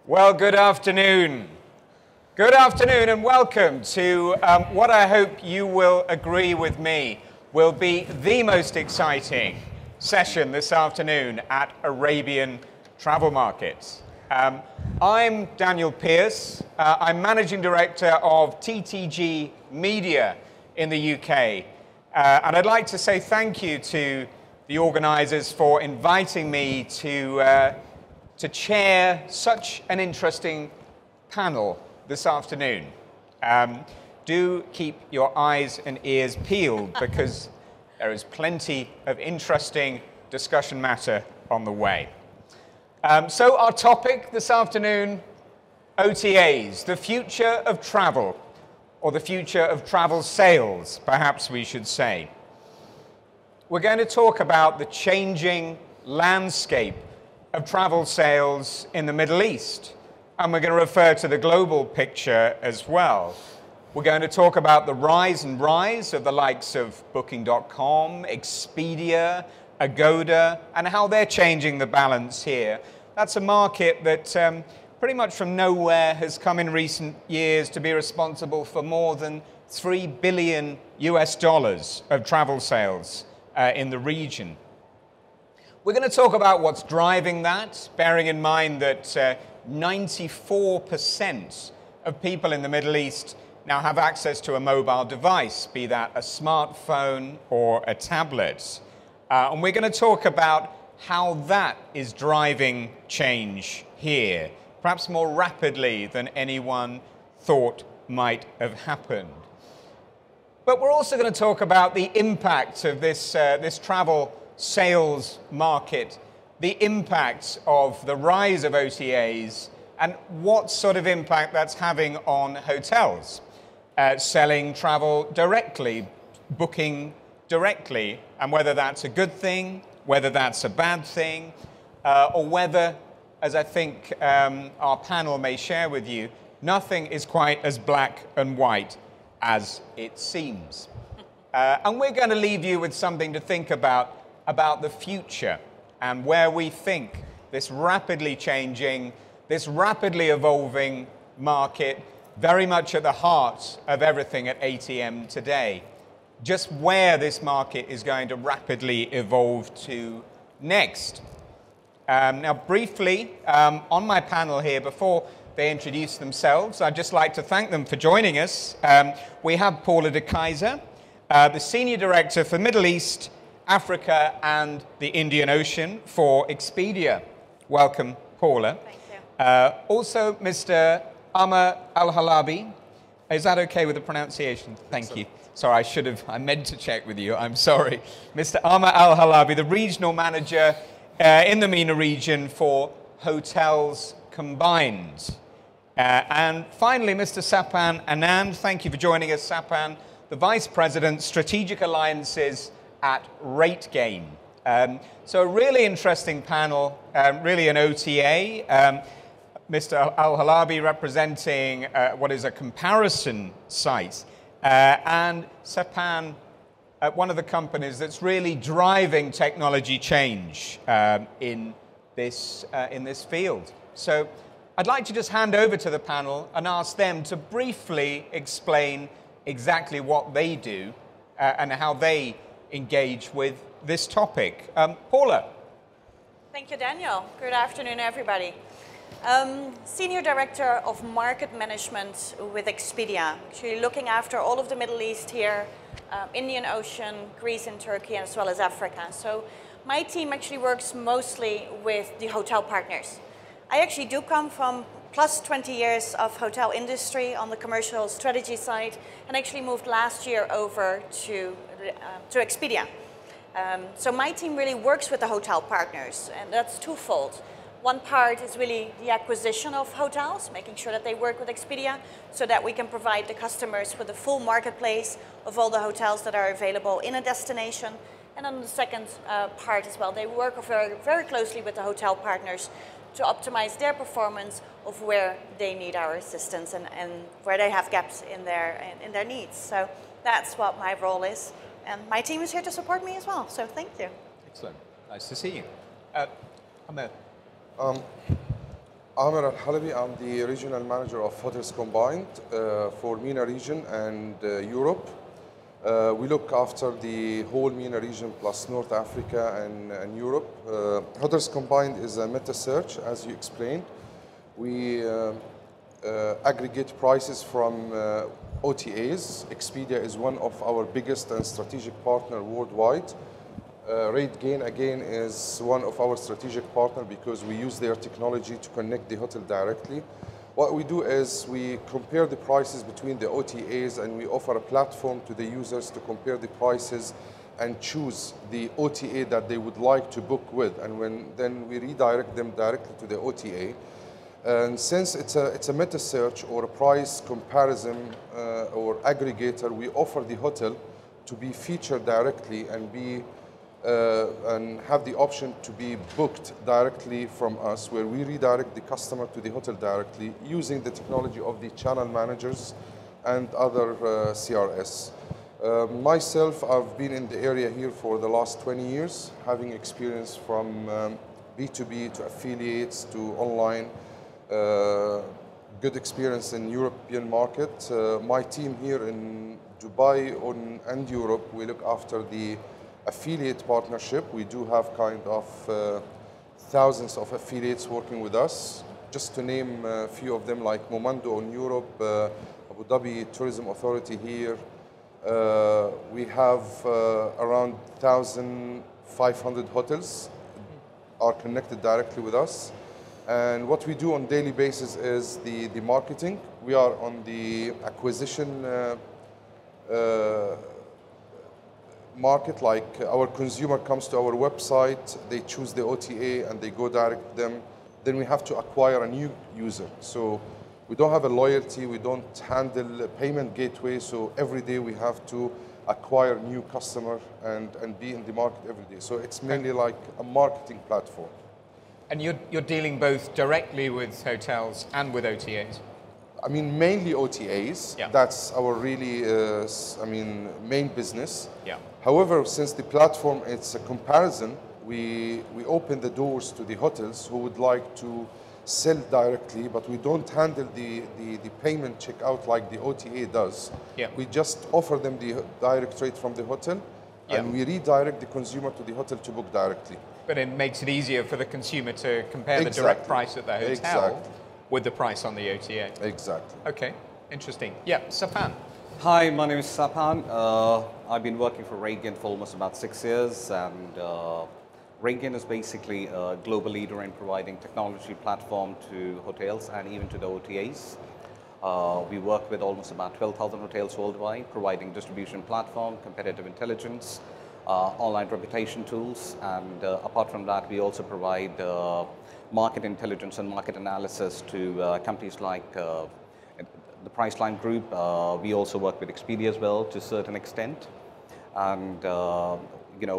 Well, good afternoon. Good afternoon and welcome to what I hope you will agree with me will be the most exciting session this afternoon at Arabian Travel Markets. I'm Daniel Pearce. I'm Managing Director of TTG Media in the UK. And I'd like to say thank you to the organisers for inviting me to chair such an interesting panel this afternoon. Do keep your eyes and ears peeled because there is plenty of interesting discussion matter on the way. So our topic this afternoon, OTAs, the future of travel, or the future of travel sales, perhaps we should say. We're going to talk about the changing landscape of travel sales in the Middle East, and we're going to refer to the global picture as well. We're going to talk about the rise of the likes of Booking.com, Expedia, Agoda, and how they're changing the balance here. That's a market that pretty much from nowhere has come in recent years to be responsible for more than $3 billion of travel sales in the region. We're going to talk about what's driving that, bearing in mind that 94% of people in the Middle East now have access to a mobile device, be that a smartphone or a tablet. And we're going to talk about how that is driving change here, perhaps more rapidly than anyone thought might have happened. But we're also going to talk about the impact of this travel sales market, the impact of the rise of OTAs, and what sort of impact that's having on hotels, selling travel directly, booking directly, and whether that's a good thing, whether that's a bad thing, or whether, as I think our panel may share with you, nothing is quite as black and white as it seems. And we're going to leave you with something to think about the future and where we think this rapidly changing, this rapidly evolving market, very much at the heart of everything at ATM today, just where this market is going to rapidly evolve to next. Now, briefly, on my panel here, before they introduce themselves, I'd just like to thank them for joining us. We have Paula de Keyser, the Senior Director for Middle East, Africa and the Indian Ocean for Expedia. Welcome, Paula. Thank you. Also, Mr. Amr Al-Halabi. Is that okay with the pronunciation? Thank you. Sorry, I meant to check with you. I'm sorry. Mr. Amr Al-Halabi, the Regional Manager in the MENA region for Hotels Combined. And finally, Mr. Sapan Anand. Thank you for joining us, Sapan, the Vice President, Strategic Alliances at RateGain. So a really interesting panel, really an OTA. Mr. Al-Halabi representing what is a comparison site, and Sapan, one of the companies that's really driving technology change in this field. So I'd like to just hand over to the panel and ask them to briefly explain exactly what they do and how they engage with this topic. Paula. Thank you, Daniel. Good afternoon, everybody. Senior Director of Market Management with Expedia, actually looking after all of the Middle East here, Indian Ocean, Greece and Turkey, as well as Africa. So my team actually works mostly with the hotel partners. I actually do come from plus 20 years of hotel industry on the commercial strategy side, and actually moved last year over to Expedia. So my team really works with the hotel partners, and that's twofold. One part is really the acquisition of hotels, making sure that they work with Expedia so that we can provide the customers with a full marketplace of all the hotels that are available in a destination. And on the second part as well, they work very, very closely with the hotel partners to optimize their performance of where they need our assistance and where they have gaps in their needs. So that's what my role is. And my team is here to support me as well, so thank you. Excellent. Nice to see you. Ahmed. Amr Al-Halabi, I'm the regional manager of Hotels Combined for MENA region and Europe. We look after the whole MENA region plus North Africa and Europe. Hotels Combined is a meta search, as you explained. We aggregate prices from OTAs. Expedia is one of our biggest and strategic partner worldwide. RateGain again is one of our strategic partners because we use their technology to connect the hotel directly. What we do is we compare the prices between the OTAs and we offer a platform to the users to compare the prices and choose the OTA that they would like to book with. And then we redirect them directly to the OTA. And since it's a meta search or a price comparison or aggregator, we offer the hotel to be featured directly and have the option to be booked directly from us, where we redirect the customer to the hotel directly using the technology of the channel managers and other CRS. Myself, I've been in the area here for the last 20 years, having experience from B2B to affiliates to online, good experience in European market. My team here in Dubai and Europe, we look after the affiliate partnership. We do have kind of thousands of affiliates working with us. Just to name a few of them, like Momando in Europe, Abu Dhabi Tourism Authority here. We have around 1,500 hotels are connected directly with us. And what we do on daily basis is the marketing. We are on the acquisition market, like our consumer comes to our website, they choose the OTA and they go direct them. Then we have to acquire a new user. So we don't have a loyalty, we don't handle a payment gateway. So every day we have to acquire new customer and be in the market every day. So it's mainly like a marketing platform. And you're dealing both directly with hotels and with OTAs? I mean, mainly OTAs. Yeah. That's our really, main business. Yeah. However, since the platform, it's a comparison, we open the doors to the hotels who would like to sell directly, but we don't handle the payment checkout like the OTA does. Yeah. We just offer them the direct rate from the hotel, and we redirect the consumer to the hotel to book directly. But it makes it easier for the consumer to compare the direct price at the hotel with the price on the OTA. Exactly. Okay, interesting. Yeah, Sapan. Hi, my name is Sapan. I've been working for RateGain for almost about 6 years, and RateGain is basically a global leader in providing technology platform to hotels and even to the OTAs. We work with almost about 12,000 hotels worldwide, providing distribution platform, competitive intelligence, online reputation tools, and apart from that, we also provide market intelligence and market analysis to companies like the Priceline Group. We also work with Expedia as well to a certain extent, and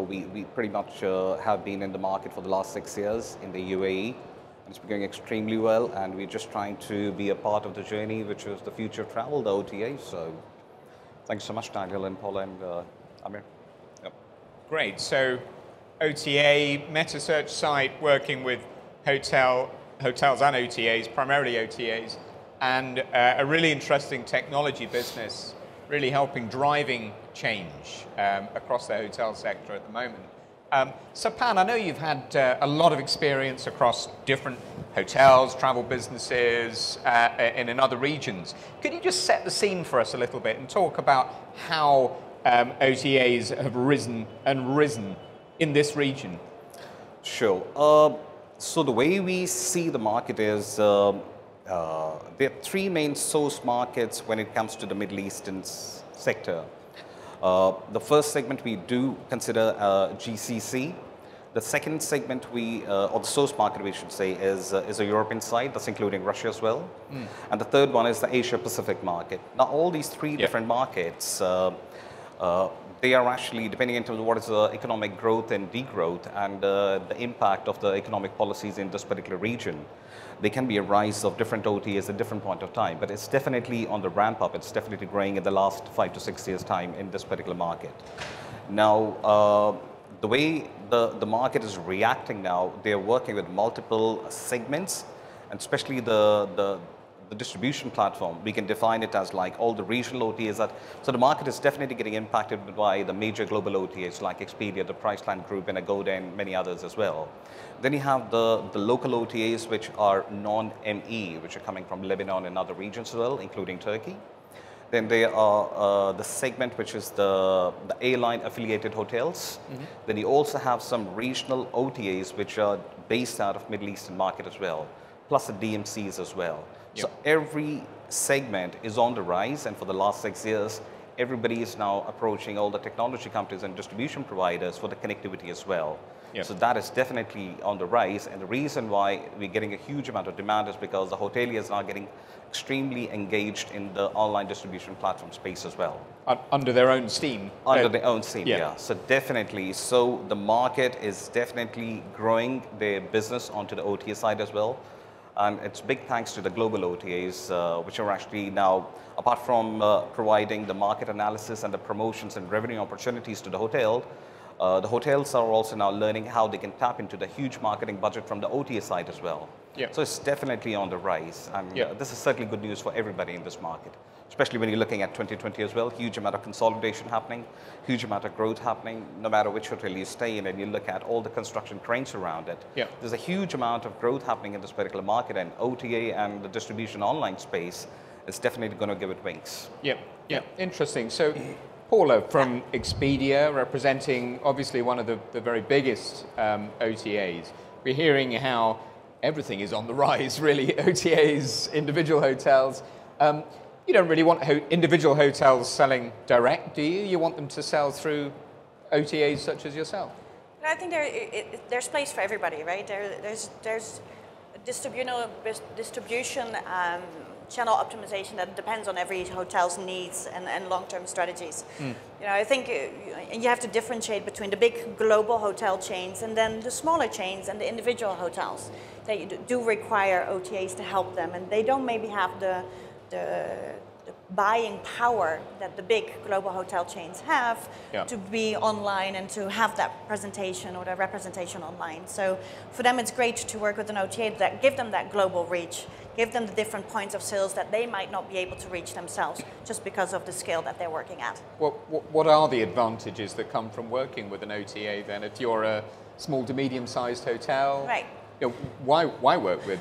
we pretty much have been in the market for the last 6 years in the UAE, and it's been going extremely well, and we're just trying to be a part of the journey, which is the future of travel, the OTA. So thanks so much, Daniel and Paula and Amir. Yep. Great. So OTA, meta search site working with hotels and OTAs, primarily OTAs, and a really interesting technology business, really helping driving change across the hotel sector at the moment. Sapan, I know you've had a lot of experience across different hotels, travel businesses, and in other regions. Could you just set the scene for us a little bit and talk about how OTAs have risen in this region? Sure. So the way we see the market is there are 3 main source markets when it comes to the Middle Eastern sector. The first segment we do consider GCC. The second segment or the source market we should say is a European side, that's including Russia as well. And the third one is the Asia Pacific market. Now all these 3 different markets, they are actually depending on terms of what is the economic growth and degrowth and the impact of the economic policies in this particular region. There can be a rise of different OTAs at different point of time, but it's definitely on the ramp up. It's definitely growing in the last 5 to 6 years time in this particular market. Now, the way the market is reacting now, they're working with multiple segments and especially the distribution platform, we can define it as like all the regional OTAs so the market is definitely getting impacted by the major global OTAs like Expedia, the Priceline Group, and Agoda, and many others as well. Then you have the local OTAs, which are non-ME, which are coming from Lebanon and other regions as well, including Turkey. Then there are the segment, which is the airline affiliated hotels. Then you also have some regional OTAs, which are based out of Middle Eastern market as well, plus the DMCs as well. So every segment is on the rise, and for the last 6 years, everybody is now approaching all the technology companies and distribution providers for the connectivity as well. So that is definitely on the rise, and the reason why we're getting a huge amount of demand is because the hoteliers are getting extremely engaged in the online distribution platform space as well. Under their own steam. Under their own steam, So definitely, so the market is definitely growing their business onto the OTA side as well. And it's big thanks to the global OTAs, which are actually now, apart from providing the market analysis and the promotions and revenue opportunities to the hotels are also now learning how they can tap into the huge marketing budget from the OTA side as well. So it's definitely on the rise. And this is certainly good news for everybody in this market, especially when you're looking at 2020 as well. Huge amount of consolidation happening, huge amount of growth happening, no matter which hotel you stay in, and you look at all the construction cranes around it. There's a huge amount of growth happening in this particular market, and OTA and the distribution online space is definitely going to give it wings. Interesting. So, Paula from Expedia, representing obviously one of the very biggest OTAs. We're hearing how everything is on the rise, really. OTAs, individual hotels. You don't really want individual hotels selling direct, do you? You want them to sell through OTAs such as yourself? I think there's place for everybody, right? There's distribution channel optimization that depends on every hotel's needs and long-term strategies. I think you have to differentiate between the big global hotel chains and then the smaller chains and the individual hotels. They do require OTAs to help them, and they don't maybe have the buying power that the big global hotel chains have to be online and to have that presentation or that representation online. So for them, it's great to work with an OTA that give them that global reach, give them the different points of sales that they might not be able to reach themselves just because of the scale that they're working at. What are the advantages that come from working with an OTA then? If you're a small to medium-sized hotel, right? Why work with?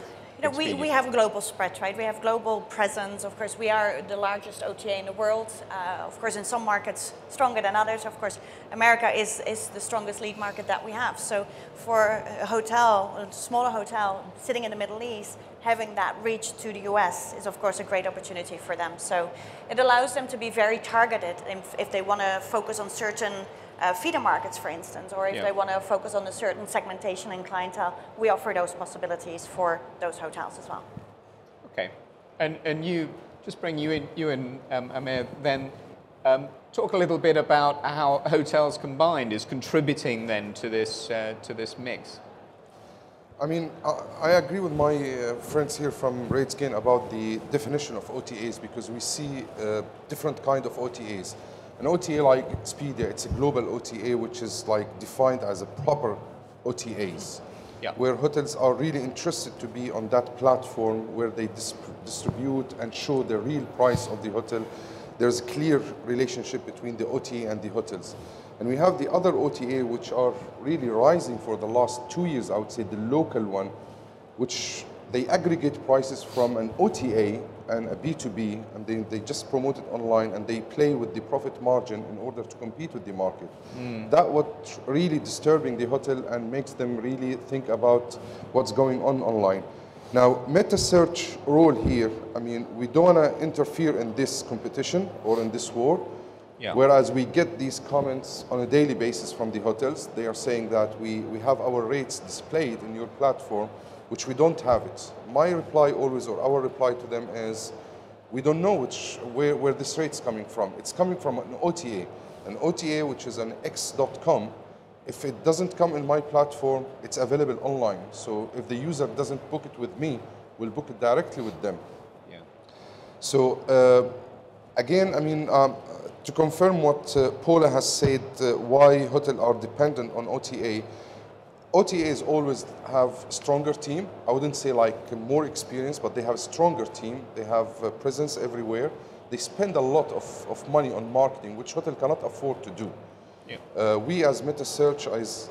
We have a global spread, right? We have global presence. Of course, we are the largest OTA in the world. Of course, in some markets, stronger than others. Of course, America is the strongest lead market that we have. So for a smaller hotel sitting in the Middle East, having that reach to the US is, of course, a great opportunity for them. So it allows them to be very targeted if they want to focus on certain feeder markets, for instance, or if they want to focus on a certain segmentation and clientele, we offer those possibilities for those hotels as well. Okay, and you, just bring you in, Amir, then talk a little bit about how Hotels Combined is contributing then to this mix. I mean, I agree with my friends here from RateGain about the definition of OTAs, because we see different kind of OTAs. An OTA like Expedia, it's a global OTA which is like defined as a proper OTAs, where hotels are really interested to be on that platform where they distribute and show the real price of the hotel. There's a clear relationship between the OTA and the hotels. And we have the other OTA which are really rising for the last 2 years, I would say the local one, which they aggregate prices from an OTA and a B2B, and they just promote it online and they play with the profit margin in order to compete with the market. That's what's really disturbing the hotel and makes them really think about what's going on online. Now, meta search role here, I mean, we don't want to interfere in this competition or in this war. Whereas we get these comments on a daily basis from the hotels. They are saying that we have our rates displayed in your platform, which we don't have it. My reply always, or our reply to them is, we don't know where this rate's coming from. It's coming from an OTA which is an x.com. If it doesn't come in my platform, it's available online. So if the user doesn't book it with me, we'll book it directly with them. So again, I mean, to confirm what Paula has said, why hotels are dependent on OTA, OTAs always have stronger team. I wouldn't say like more experience, but they have a stronger team. They have a presence everywhere. They spend a lot of money on marketing, which hotel cannot afford to do. Yeah. We as MetaSearch,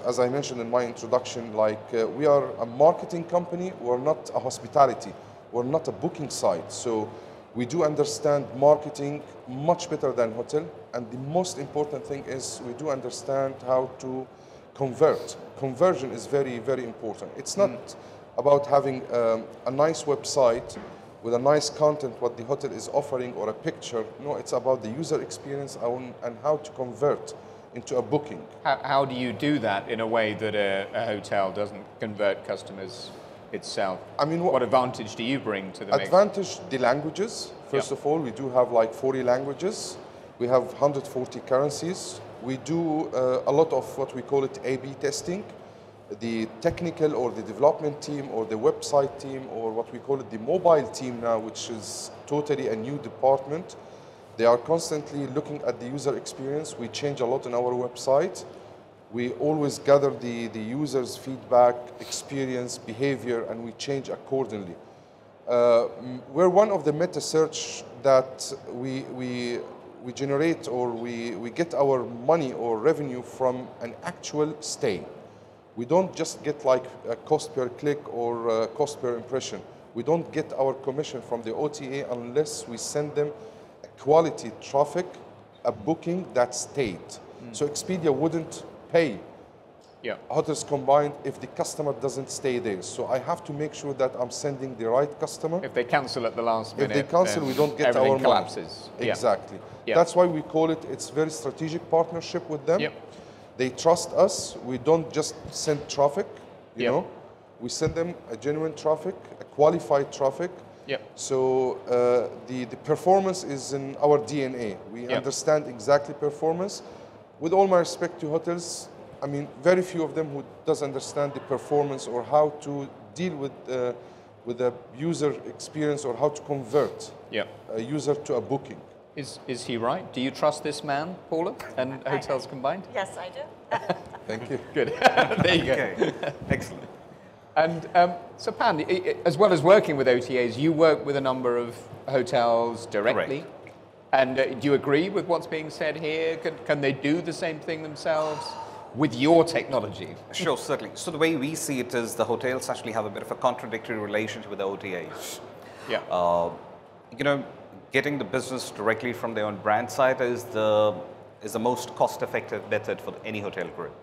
as I mentioned in my introduction, like we are a marketing company. We're not a hospitality. We're not a booking site. So we do understand marketing much better than hotel. And the most important thing is we do understand how to convert. Conversion is very, very important. It's not about having a nice website with a nice content, what the hotel is offering, or a picture. No, it's about the user experience and how to convert into a booking. How do you do that in a way that a hotel doesn't convert customers itself? I mean, what advantage do you bring to the mix? Advantage, the languages. First of all, we do have like 40 languages. We have 140 currencies. We do a lot of what we call it A/B testing. The technical or the development team or the website team or what we call it the mobile team now, which is totally a new department. They are constantly looking at the user experience. We change a lot in our website. We always gather the user's feedback, experience, behavior, and we change accordingly. We're one of the MetaSearch that we generate or we get our money or revenue from an actual stay. We don't just get like a cost per click or a cost per impression. We don't get our commission from the OTA unless we send them a quality traffic, a booking that stayed. So Expedia wouldn't pay Hotels Combined if the customer doesn't stay there. So I have to make sure that I'm sending the right customer. If they cancel at the last minute, if they cancel, we don't get our money. Collapses. Exactly. That's why we call it, it's very strategic partnership with them. They trust us. We don't just send traffic, you know. We send them a genuine traffic, a qualified traffic. So the performance is in our DNA. We understand exactly performance. With all my respect to hotels, I mean, very few of them who does understand the performance or how to deal with the user experience or how to convert a user to a booking. Is he right? Do you trust this man, Paula, and Hotels Combined? Yes, I do. Thank you. Good. There you go. Okay. Excellent. And so, Pan, as well as working with OTAs, you work with a number of hotels directly. Correct. And do you agree with what's being said here? Can they do the same thing themselves with your technology? Sure, certainly. So the way we see it is the hotels actually have a bit of a contradictory relationship with the OTAs. You know, getting the business directly from their own brand side is the most cost-effective method for any hotel group.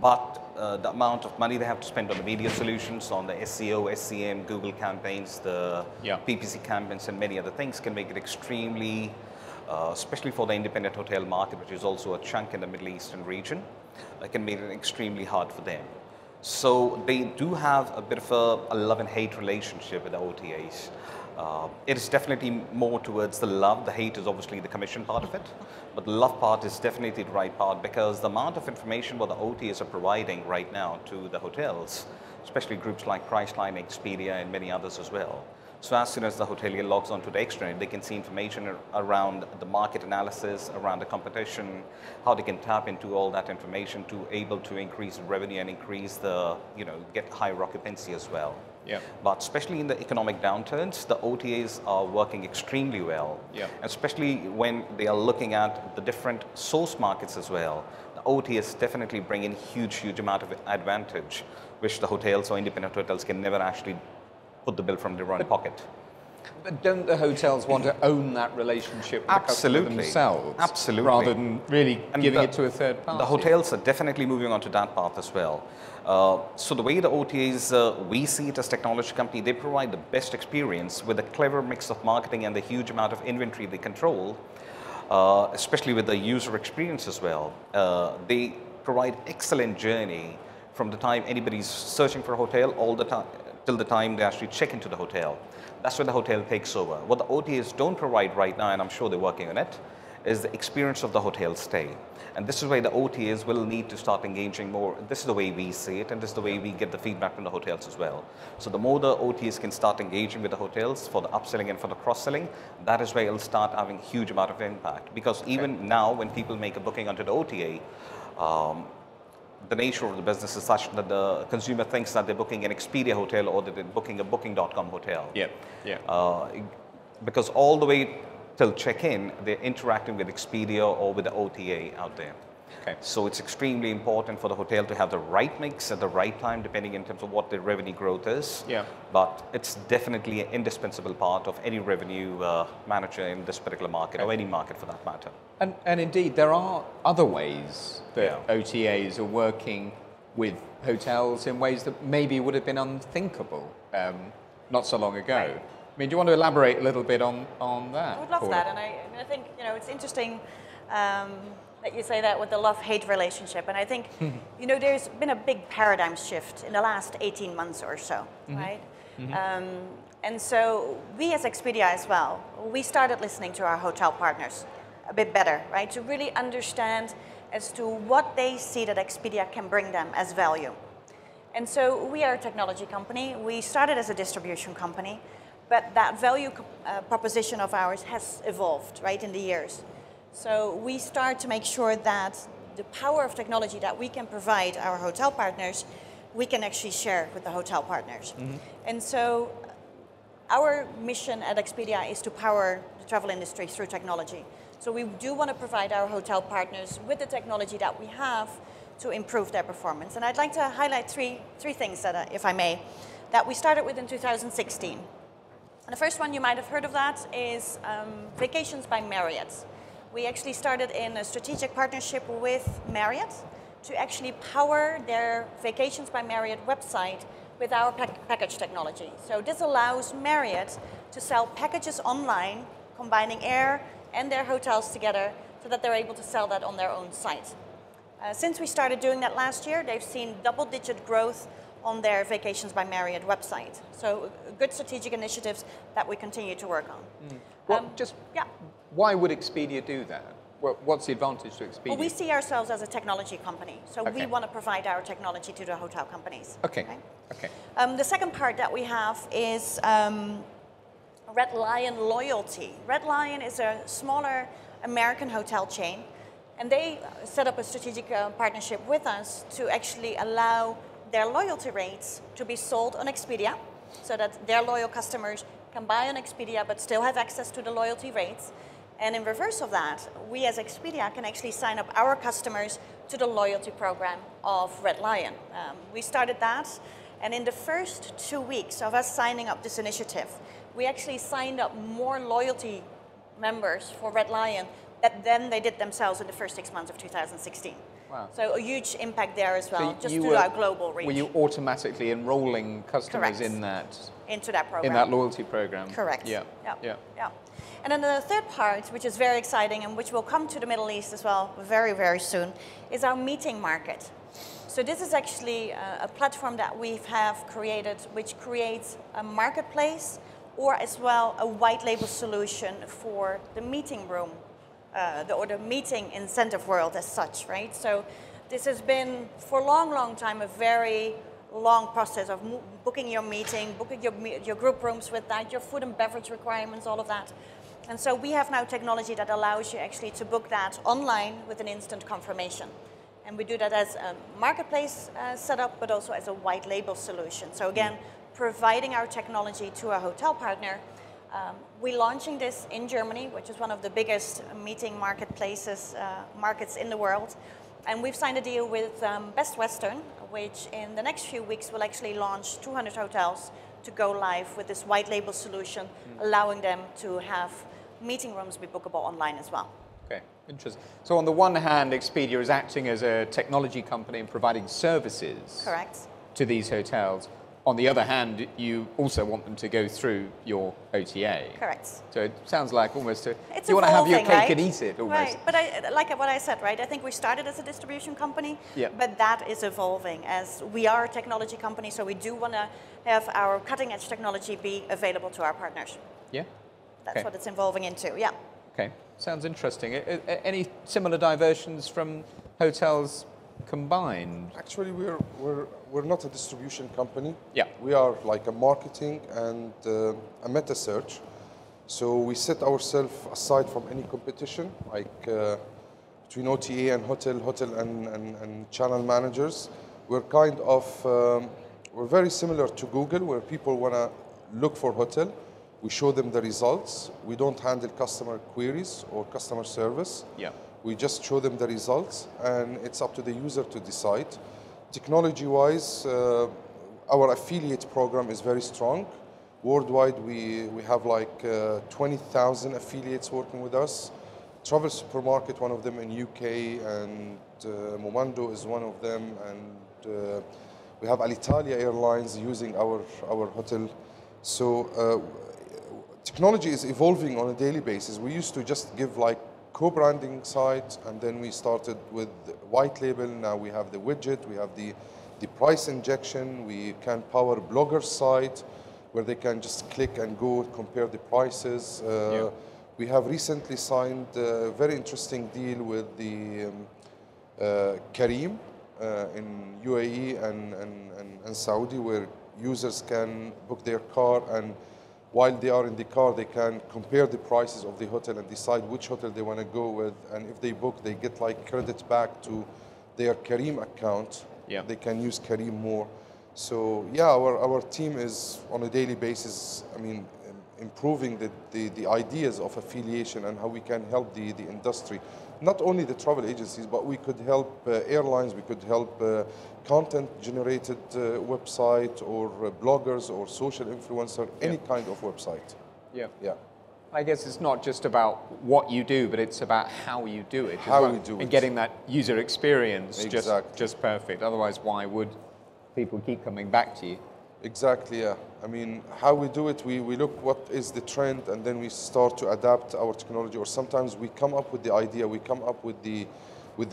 But the amount of money they have to spend on the media solutions, on the SEO, SCM, Google campaigns, the PPC campaigns, and many other things can make it extremely, especially for the independent hotel market, which is also a chunk in the Middle Eastern region, it can make it extremely hard for them. So they do have a bit of a love and hate relationship with the OTAs. It is definitely more towards the love. The hate is obviously the commission part of it, but the love part is definitely the right part because the amount of information what the OTAs are providing right now to the hotels, especially groups like Priceline, Expedia, and many others as well. So as soon as the hotelier logs onto the extranet, they can see information around the market analysis, around the competition, how they can tap into all that information to able to increase revenue and increase the, get higher occupancy as well. But especially in the economic downturns, the OTAs are working extremely well, especially when they are looking at the different source markets as well. The OTAs definitely bring in huge amount of advantage, which the hotels or independent hotels can never actually put the bill from their own pocket. But don't the hotels want to own that relationship with the customer themselves? Absolutely. Rather than really giving it to a third party? The hotels are definitely moving on to that path as well. So the way the OTAs, we see it as technology company, they provide the best experience with a clever mix of marketing and the huge amount of inventory they control, especially with the user experience as well. They provide excellent journey from the time anybody's searching for a hotel all the time till the time they actually check into the hotel. That's when the hotel takes over. What the OTAs don't provide right now, and I'm sure they're working on it, is the experience of the hotel stay. And this is where the OTAs will need to start engaging more. This is the way we see it, and this is the way we get the feedback from the hotels as well. So the more the OTAs can start engaging with the hotels for the upselling and for the cross-selling, that is where it'll start having huge amount of impact. Because even now, when people make a booking onto the OTA, the nature of the business is such that the consumer thinks that they're booking an Expedia hotel or that they're booking a Booking.com hotel. Yeah, yeah. Because all the way till check-in, they're interacting with Expedia or with the OTA out there. Okay. So it's extremely important for the hotel to have the right mix at the right time, depending in terms of what the revenue growth is. Yeah. But it's definitely an indispensable part of any revenue manager in this particular market, or any market for that matter. And indeed, there are other ways that OTAs are working with hotels in ways that maybe would have been unthinkable not so long ago. Right. I mean, do you want to elaborate a little bit on that? I would love Paula? that, and I think it's interesting that you say that with the love-hate relationship, and I think there's been a big paradigm shift in the last 18 months or so, right? And so we as Expedia as well, we started listening to our hotel partners a bit better, right? To really understand as to what they see that Expedia can bring them as value. And so we are a technology company. We started as a distribution company, but that value proposition of ours has evolved, right, in the years. So we start to make sure that the power of technology that we can provide our hotel partners, we can actually share with the hotel partners. And so our mission at Expedia is to power the travel industry through technology. So we do want to provide our hotel partners with the technology that we have to improve their performance. And I'd like to highlight three things that, if I may, that we started with in 2016. And the first one, you might have heard of that, is Vacations by Marriott. We actually started in a strategic partnership with Marriott to actually power their Vacations by Marriott website with our package technology. So this allows Marriott to sell packages online, combining air and their hotels together, so that they're able to sell that on their own site. Since we started doing that last year, they've seen double-digit growth on their Vacations by Marriott website. So good strategic initiatives that we continue to work on. Well, why would Expedia do that? What's the advantage to Expedia? Well, we see ourselves as a technology company, so we want to provide our technology to the hotel companies. Okay. Okay. The second part that we have is Red Lion Loyalty. Red Lion is a smaller American hotel chain, and they set up a strategic partnership with us to actually allow their loyalty rates to be sold on Expedia, so that their loyal customers can buy on Expedia but still have access to the loyalty rates. And in reverse of that, we as Expedia can actually sign up our customers to the loyalty program of Red Lion. We started that, and in the first 2 weeks of us signing up this initiative, we actually signed up more loyalty members for Red Lion than they did themselves in the first 6 months of 2016. Wow. So a huge impact there as well, So just through our global reach. Were you automatically enrolling customers Correct. into that program? In that loyalty program? Correct. Yeah. Yeah. And then the third part, which is very exciting and which will come to the Middle East as well very, very soon, is our meeting market. So this is actually a platform that we have created, which creates a marketplace or as well a white label solution for the meeting room, or the meeting incentive world as such, right? So this has been, for a long, long time, a very long process of booking your meeting, booking your group rooms with that, your food and beverage requirements, all of that. And so we have now technology that allows you actually to book that online with an instant confirmation. And we do that as a marketplace setup, but also as a white label solution. So again, providing our technology to a hotel partner. We're launching this in Germany, which is one of the biggest meeting marketplaces, markets in the world. And we've signed a deal with Best Western, which in the next few weeks will actually launch 200 hotels to go live with this white label solution, allowing them to have meeting rooms be bookable online as well. Okay, interesting. So on the one hand, Expedia is acting as a technology company and providing services Correct. to these hotels. On the other hand, you also want them to go through your OTA. Correct. So it sounds like almost It's you want to have your evolving, cake right? and eat it almost. Right, but like what I said, right? I think we started as a distribution company, but that is evolving as we are a technology company, so we do want to have our cutting edge technology be available to our partners. Yeah. That's what it's evolving into, yeah. Okay, sounds interesting. Any similar diversions from hotels combined? Actually, we're not a distribution company. Yeah. We are like a marketing and a meta search. So we set ourselves aside from any competition, like between OTA and hotel and channel managers. We're kind of, we're very similar to Google, where people want to look for hotel. We show them the results. We don't handle customer queries or customer service. Yeah. We just show them the results, and it's up to the user to decide. Technology-wise, our affiliate program is very strong. Worldwide, we have like 20,000 affiliates working with us. Travel Supermarket, one of them in UK, and Momando is one of them, and we have Alitalia Airlines using our hotel. So technology is evolving on a daily basis. We used to just give like co-branding sites, and then we started with white label. Now we have the widget, we have the price injection. We can power blogger site where they can just click and go compare the prices. We have recently signed a very interesting deal with the Careem in UAE and Saudi, where users can book their car, and while they are in the car, they can compare the prices of the hotel and decide which hotel they want to go with. And if they book, they get like credit back to their Careem account. Yeah. They can use Careem more. So yeah, our team is on a daily basis, I mean, improving the ideas of affiliation and how we can help the industry. Not only the travel agencies, but we could help airlines, we could help content-generated website, or bloggers, or social influencer, any kind of website. Yeah. Yeah. I guess it's not just about what you do, but it's about how you do it. How we do it. And getting that user experience Exactly. just perfect. Otherwise, why would people keep coming back to you? Exactly, yeah. I mean, how we do it, we look what is the trend, and then we start to adapt our technology. Or sometimes we come up with the idea, we come up with the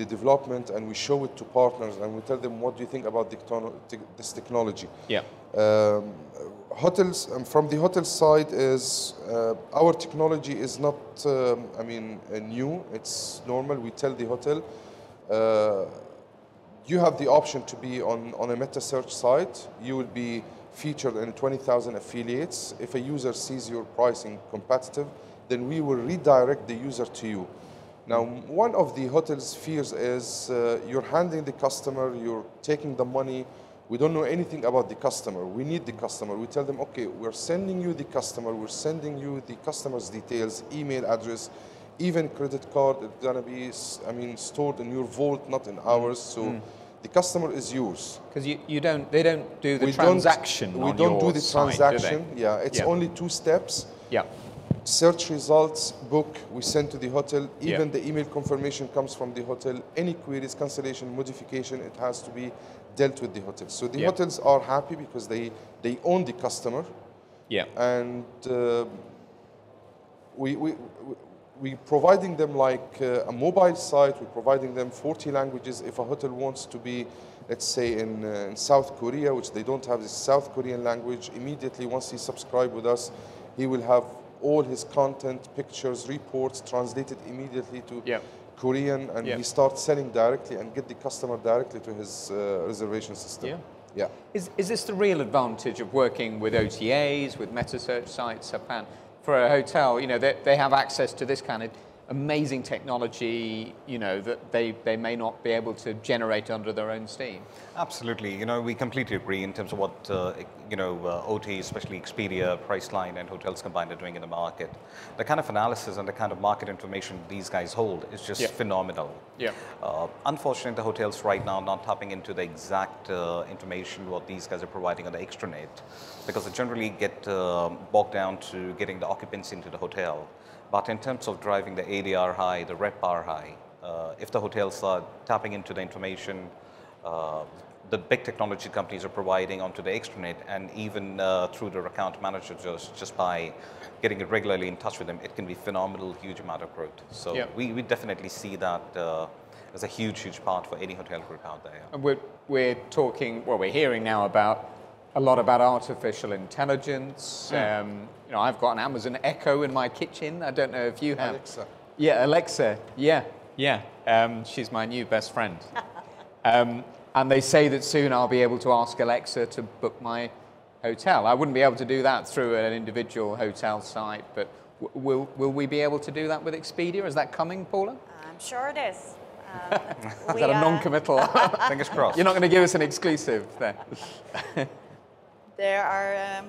development, and we show it to partners, and we tell them, what do you think about this technology? Yeah. Hotels, from the hotel side, is our technology is not, new. It's normal. We tell the hotel, you have the option to be on a meta search site. You will be featured in 20,000 affiliates. If a user sees your pricing competitive, then we will redirect the user to you. Now, one of the hotel's fears is you're handing the customer, you're taking the money. We don't know anything about the customer. We need the customer. We tell them, okay, we're sending you the customer. We're sending you the customer's details, email address, even credit card. It's gonna be, stored in your vault, not in ours. So the customer is yours. Because they don't do the transaction on your site, We don't do the transaction. Do they? Yeah, it's only 2 steps. Yeah. Search results, book, we send to the hotel. Even Yeah. the email confirmation comes from the hotel. Any queries, cancellation, modification, it has to be dealt with the hotel. So the hotels are happy because they own the customer. Yeah. And we providing them like a mobile site. We're providing them 40 languages. If a hotel wants to be, let's say, in South Korea, which they don't have the South Korean language, immediately once he subscribes with us, he will have all his content, pictures, reports translated immediately to Korean, and he starts selling directly and get the customer directly to his reservation system. Yeah. Yeah. Is this the real advantage of working with OTAs, with meta search sites, Sapan? For a hotel, they have access to this kind of amazing technology, that they may not be able to generate under their own steam. Absolutely. We completely agree in terms of what, OTAs, especially Expedia, Priceline, and Hotels Combined are doing in the market. The kind of analysis and the kind of market information these guys hold is just phenomenal. Yeah. Unfortunately, the hotels right now are not tapping into the exact information what these guys are providing on the extranet, because they generally get bogged down to getting the occupancy into the hotel. But in terms of driving the ADR high, the RevPAR high, if the hotels are tapping into the information the big technology companies are providing onto the extranet, and even through their account managers, just by getting it regularly in touch with them, it can be phenomenal, huge amount of growth. So we definitely see that as a huge part for any hotel group out there. And we're talking, well, we're hearing now about a lot about artificial intelligence. I've got an Amazon Echo in my kitchen. I don't know if you have. Alexa. Yeah, Alexa. Yeah. She's my new best friend. And they say that soon I'll be able to ask Alexa to book my hotel. I wouldn't be able to do that through an individual hotel site, but will we be able to do that with Expedia? Is that coming, Paula? I'm sure it is. Is that a non-committal? Fingers crossed. You're not going to give us an exclusive there. There are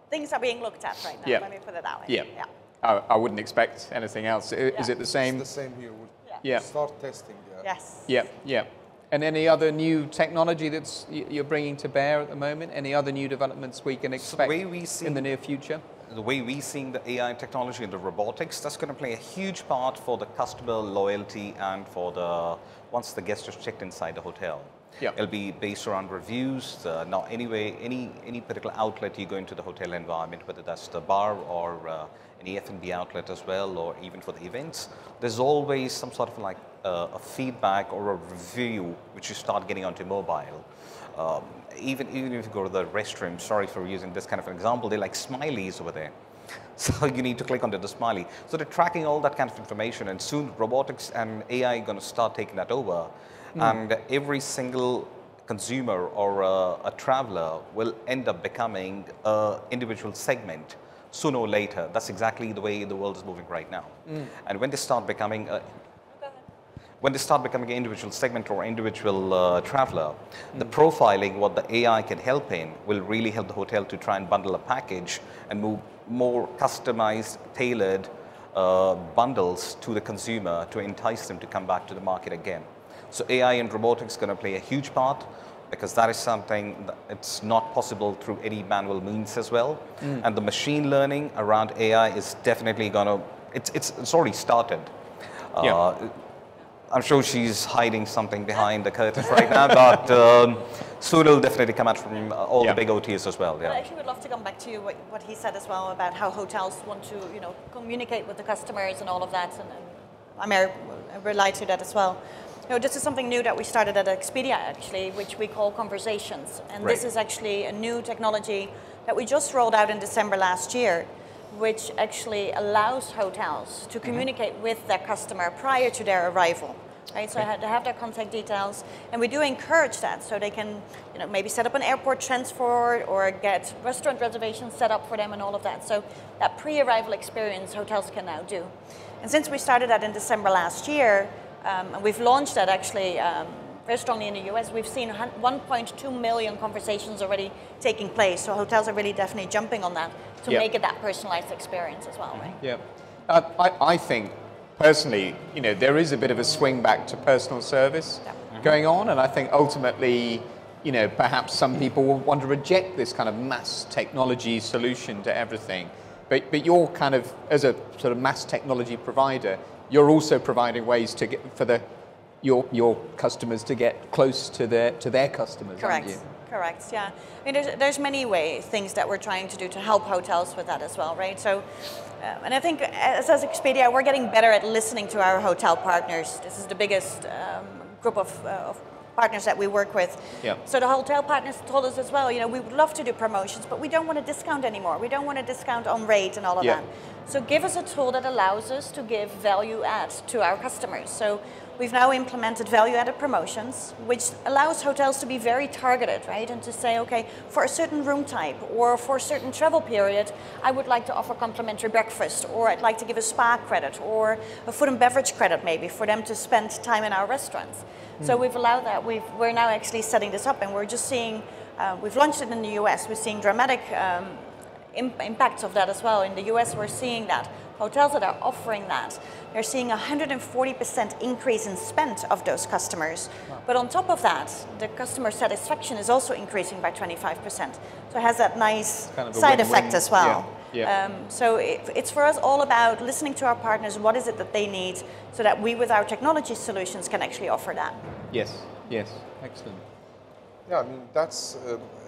things are being looked at right now. Yeah. Let me put it that way. Yeah. I wouldn't expect anything else. Is it the same? It's the same here. We'll Yeah. start testing. Yes. Yeah, yeah. And any other new technology that's you're bringing to bear at the moment? Any other new developments we can expect in the near future? The way we're seeing the AI technology and the robotics, that's going to play a huge part for the customer loyalty and for the once the guest is checked inside the hotel. Yeah. It'll be based around reviews. Now, anyway, any particular outlet you go into the hotel environment, whether that's the bar or any F&B outlet as well, or even for the events, there's always some sort of like a feedback or a review which you start getting onto mobile. Even if you go to the restroom, sorry for using this kind of an example, they're like smileys over there. So you need to click onto the smiley. So they're tracking all that kind of information, and soon robotics and AI are going to start taking that over. And every single consumer or a traveler will end up becoming an individual segment sooner or later. That's exactly the way the world is moving right now. And when they start becoming an individual segment or individual traveler, the profiling, what the AI can help in, will really help the hotel to try and bundle a package and move more customized, tailored bundles to the consumer to entice them to come back to the market again. So AI and robotics is going to play a huge part, because that is something that it's not possible through any manual means as well. And the machine learning around AI is definitely going to, it's already started. I'm sure she's hiding something behind the curtains right now, but soon it'll definitely come out from all the big OTAs as well. I actually would love to come back to what he said as well about how hotels want to, communicate with the customers and all of that, and I may relate to that as well. This is something new that we started at Expedia actually, which we call Conversations, and this is actually a new technology that we just rolled out in December last year, which actually allows hotels to communicate with their customer prior to their arrival. Right? So they have their contact details, and we do encourage that, so they can maybe set up an airport transfer or get restaurant reservations set up for them and all of that. So that pre-arrival experience hotels can now do. And since we started that in December last year, and we've launched that actually very strongly in the US, we've seen 1.2 million conversations already taking place. So hotels are really definitely jumping on that to make it that personalized experience as well, right? Yeah. I think, personally, there is a bit of a swing back to personal service going on, and I think ultimately, perhaps some people will want to reject this kind of mass technology solution to everything. But you're kind of, as a sort of mass technology provider, you're also providing ways to get your customers to get close to their customers, aren't you? Correct, yeah. I mean, there's many things that we're trying to do to help hotels with that as well, right? So, and I think as Expedia, we're getting better at listening to our hotel partners. This is the biggest group of partners that we work with. Yeah. So the hotel partners told us as well, we would love to do promotions, but we don't want to discount anymore. We don't want to discount on rate and all of that. So give us a tool that allows us to give value add to our customers. So we've now implemented value-added promotions, which allows hotels to be very targeted, right? And to say, okay, for a certain room type or for a certain travel period, I would like to offer complimentary breakfast, or I'd like to give a spa credit or a food and beverage credit maybe for them to spend time in our restaurants. So we've allowed that. We're now actually setting this up, and we're just seeing, we've launched it in the US, we're seeing dramatic impacts of that as well. In the US, we're seeing that. Hotels that are offering that, they're seeing 140% increase in spend of those customers. Wow. But on top of that, the customer satisfaction is also increasing by 25%. So it has that nice kind of side effect as well. Yeah. So it's for us all about listening to our partners, what is it that they need, so that we with our technology solutions can actually offer that. Yes, excellent. Yeah, I mean,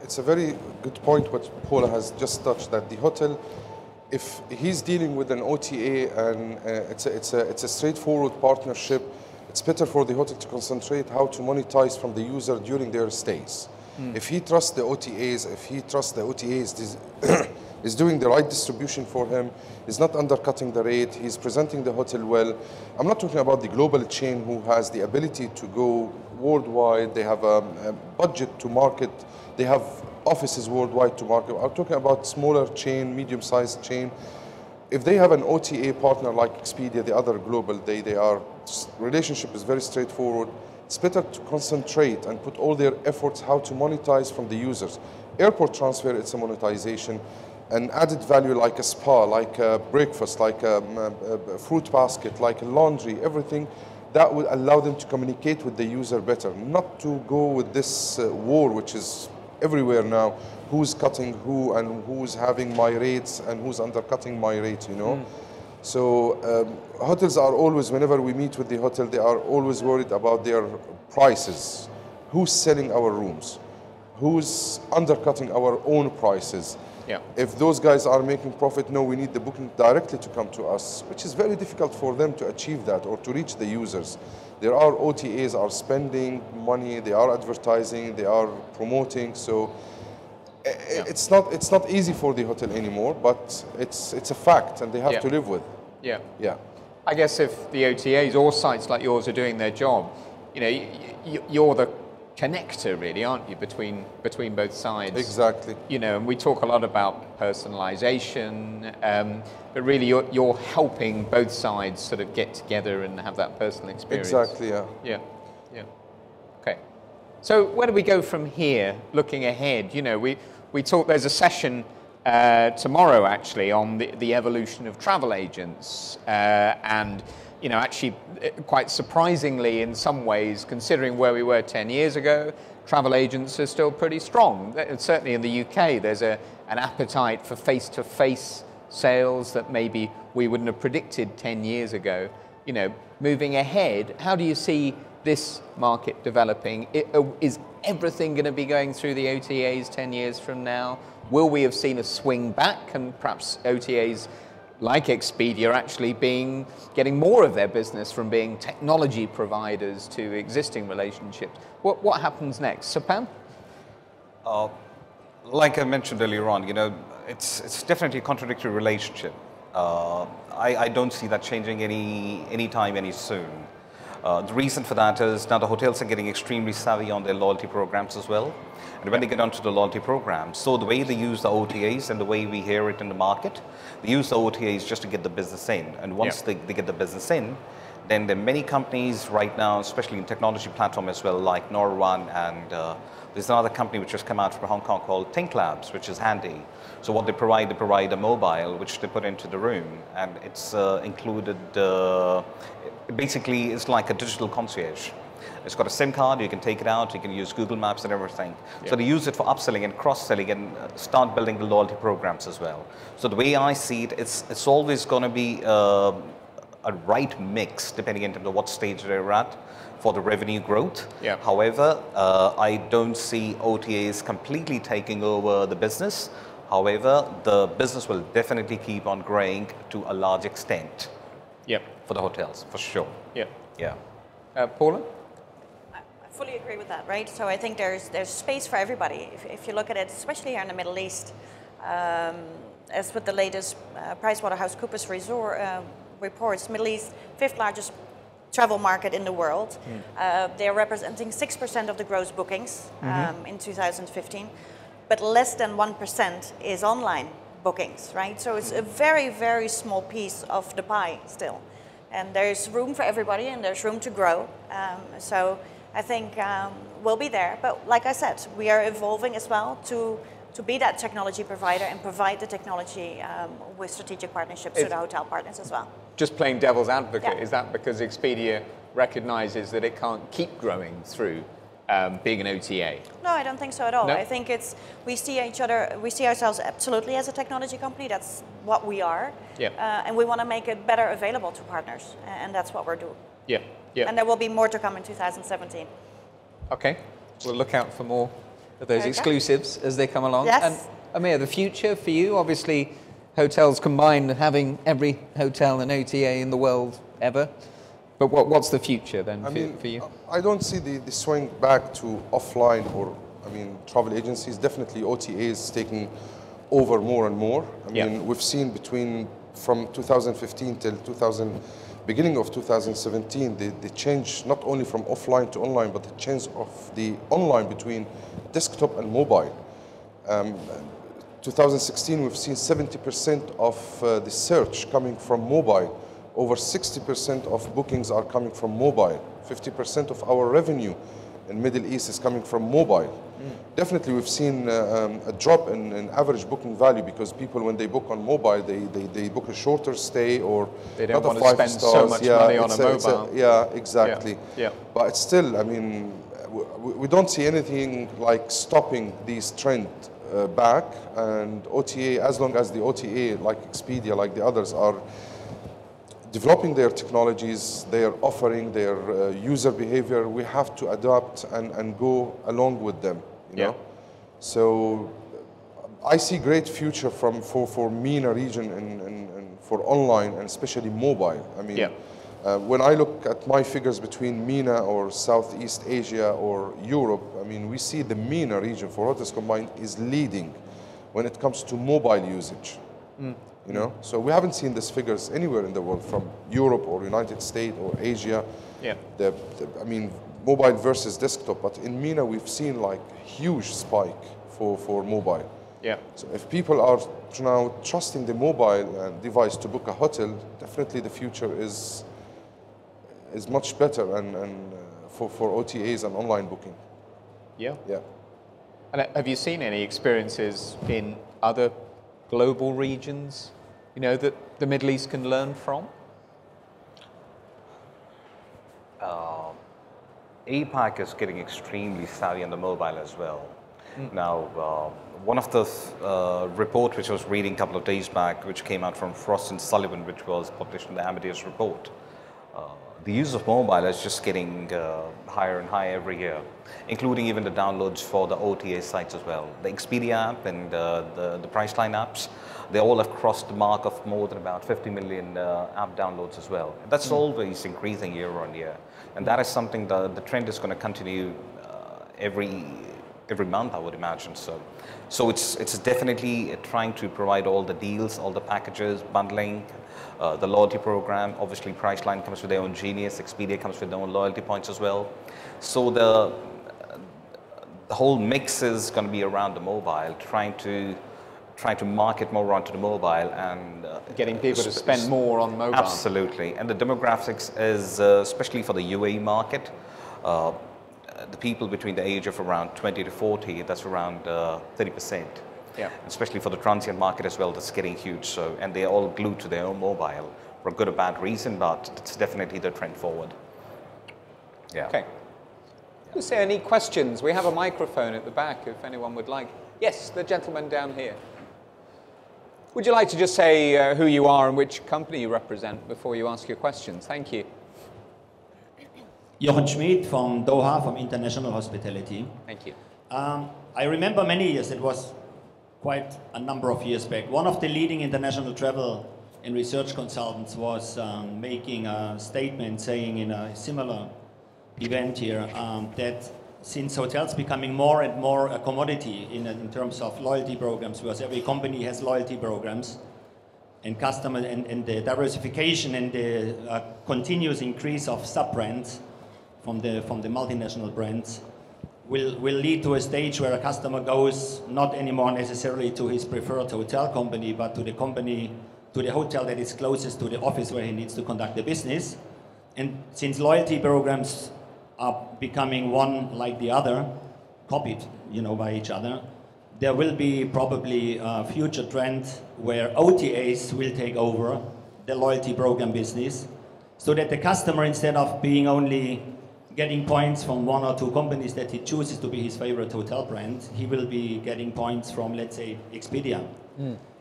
it's a very good point what Paula has just touched, that the hotel, if he's dealing with an OTA and it's a straightforward partnership, it's better for the hotel to concentrate how to monetize from the user during their stays. If he trusts the OTAs, is doing the right distribution for him, is not undercutting the rate, he's presenting the hotel well. I'm not talking about the global chain who has the ability to go worldwide, they have a budget to market, they have offices worldwide to market. I'm talking about smaller chain, medium-sized chain. if they have an OTA partner like Expedia, the other global, relationship is very straightforward. It's better to concentrate and put all their efforts how to monetize from the users. Airport transfer, it's a monetization. An added value like a spa, like a breakfast, like a fruit basket, like a laundry, everything that will allow them to communicate with the user better. Not to go with this war, which is everywhere now. Who's cutting who and who's having my rates and who's undercutting my rate, you know? So hotels are always, whenever we meet with the hotel, they are always worried about their prices. Who's selling our rooms? Who's undercutting our own prices? Yeah. If those guys are making profit, no, we need the booking directly to come to us, which is very difficult for them to achieve that or to reach the users. There are OTAs are spending money, they are advertising, they are promoting, so it's not easy for the hotel anymore, but it's a fact and they have to live with. Yeah. Yeah. I guess if the OTAs or sites like yours are doing their job, you know, you're the connector, really, aren't you, between both sides? Exactly. You know, and we talk a lot about personalization, but really you're helping both sides sort of get together and have that personal experience. Exactly, yeah. Yeah, yeah. Okay. So where do we go from here, looking ahead? You know, we talk, there's a session tomorrow, actually, on the evolution of travel agents, and you know, actually, quite surprisingly, in some ways, considering where we were 10 years ago, travel agents are still pretty strong. Certainly in the UK, there's an appetite for face-to-face sales that maybe we wouldn't have predicted 10 years ago. You know, moving ahead, how do you see this market developing? Is everything going to be going through the OTAs 10 years from now? Will we have seen a swing back and perhaps OTAs like Expedia actually getting more of their business from being technology providers to existing relationships? What happens next? Sapan? Like I mentioned earlier on, you know, it's definitely a contradictory relationship. I don't see that changing any soon. The reason for that is now the hotels are getting extremely savvy on their loyalty programs as well. And when they get onto the loyalty programs, so the way they use the OTAs and the way we hear it in the market, they use the OTAs just to get the business in. And once they get the business in, then there are many companies right now, especially in technology platform as well, like Norone, and there's another company which has come out from Hong Kong called Think Labs, which is handy. So what they provide a mobile which they put into the room, and it's included, basically it's like a digital concierge. It's got a SIM card, you can take it out, you can use Google Maps and everything. Yeah. So they use it for upselling and cross-selling and start building the loyalty programs as well. So the way I see it, it's always going to be a right mix depending on what stage they're at for the revenue growth. Yeah. However, I don't see OTAs completely taking over the business. However, the business will definitely keep on growing to a large extent. Yep. For the hotels, for sure. Yep. Yeah. Paula? I fully agree with that, right? So I think there's space for everybody. If you look at it, especially here in the Middle East, as with the latest PricewaterhouseCoopers reports, Middle East, 5th largest travel market in the world. They're representing 6% of the gross bookings in 2015, but less than 1% is online bookings, right? So it's a very, very small piece of the pie still. And there's room for everybody and there's room to grow. So I think we'll be there. But like I said, we are evolving as well to be that technology provider and provide the technology with strategic partnerships with the hotel partners as well. Just playing devil's advocate, is that because Expedia recognizes that it can't keep growing through being an OTA? No, I don't think so at all. No? I think we see ourselves absolutely as a technology company. That's what we are. Yeah. And we want to make it better available to partners. And that's what we're doing. Yeah. Yeah. And there will be more to come in 2017. Okay. We'll look out for more of those exclusives as they come along. Yes. And Amir, the future for you, obviously hotels combined, having every hotel and OTA in the world ever. But what's the future then for you? I don't see the swing back to offline or, travel agencies. Definitely OTAs taking over more and more. We've seen from 2015 till beginning of 2017, the change not only from offline to online, but the change of the online between desktop and mobile. 2016, we've seen 70% of the search coming from mobile. Over 60% of bookings are coming from mobile. 50% of our revenue in Middle East is coming from mobile. Definitely, we've seen a drop in average booking value because people, when they book on mobile, they book a shorter stay or they don't not want to spend so much money on a mobile. Yeah, exactly. Yeah. But it's still, I mean, we don't see anything like stopping these trend back. And OTA, as long as the OTA, like Expedia, like the others, are developing their technologies, their offering, their user behavior, we have to adapt and go along with them, you know? So I see great future for MENA region and for online and especially mobile. I mean, when I look at my figures between MENA or Southeast Asia or Europe, I mean, we see the MENA region for hotels combined is leading when it comes to mobile usage. You know, so we haven't seen these figures anywhere in the world, from Europe or United States or Asia. I mean, mobile versus desktop, but in MENA we've seen like huge spike for mobile. So if people are now trusting the mobile device to book a hotel, definitely the future is much better and for OTAs and online booking. And have you seen any experiences in other global regions, you know, that the Middle East can learn from? APAC is getting extremely savvy on the mobile as well. Now, one of the report which I was reading a couple of days back, which came out from Frost & Sullivan, which was published in the Amadeus report, the use of mobile is just getting higher and higher every year, including even the downloads for the OTA sites as well. The Expedia app and the Priceline apps, they all have crossed the mark of more than about 50 million app downloads as well. That's always increasing year on year. And that is something the trend is going to continue every month, I would imagine. So it's definitely trying to provide all the deals, all the packages, bundling, the loyalty program. Obviously, Priceline comes with their own Genius. Expedia comes with their own loyalty points as well. So the whole mix is going to be around the mobile, trying to market more onto the mobile and getting people to spend more on mobile. Absolutely, and the demographics is especially for the UAE market. The people between the age of around 20 to 40, that's around 30%. Especially for the transient market as well, that's getting huge. So, and they're all glued to their own mobile for a good or bad reason, but it's definitely the trend forward. Okay. Is there any questions? We have a microphone at the back if anyone would like. Yes, the gentleman down here. Would you like to just say who you are and which company you represent before you ask your questions? Thank you. Jochen Schmid from Doha, from International Hospitality. Thank you. I remember many years, it was quite a number of years back, one of the leading international travel and research consultants was making a statement saying in a similar event here that since hotels becoming more and more a commodity in terms of loyalty programs, because every company has loyalty programs, and customer and the diversification and the continuous increase of sub-brands from the multinational brands will lead to a stage where a customer goes not anymore necessarily to his preferred hotel company, but to the hotel that is closest to the office where he needs to conduct the business. And since loyalty programs are becoming one like the other, copied, by each other, there will be probably a future trend where OTAs will take over the loyalty program business, so that the customer, instead of being only getting points from one or two companies that he chooses to be his favorite hotel brand, he will be getting points from, let's say, Expedia.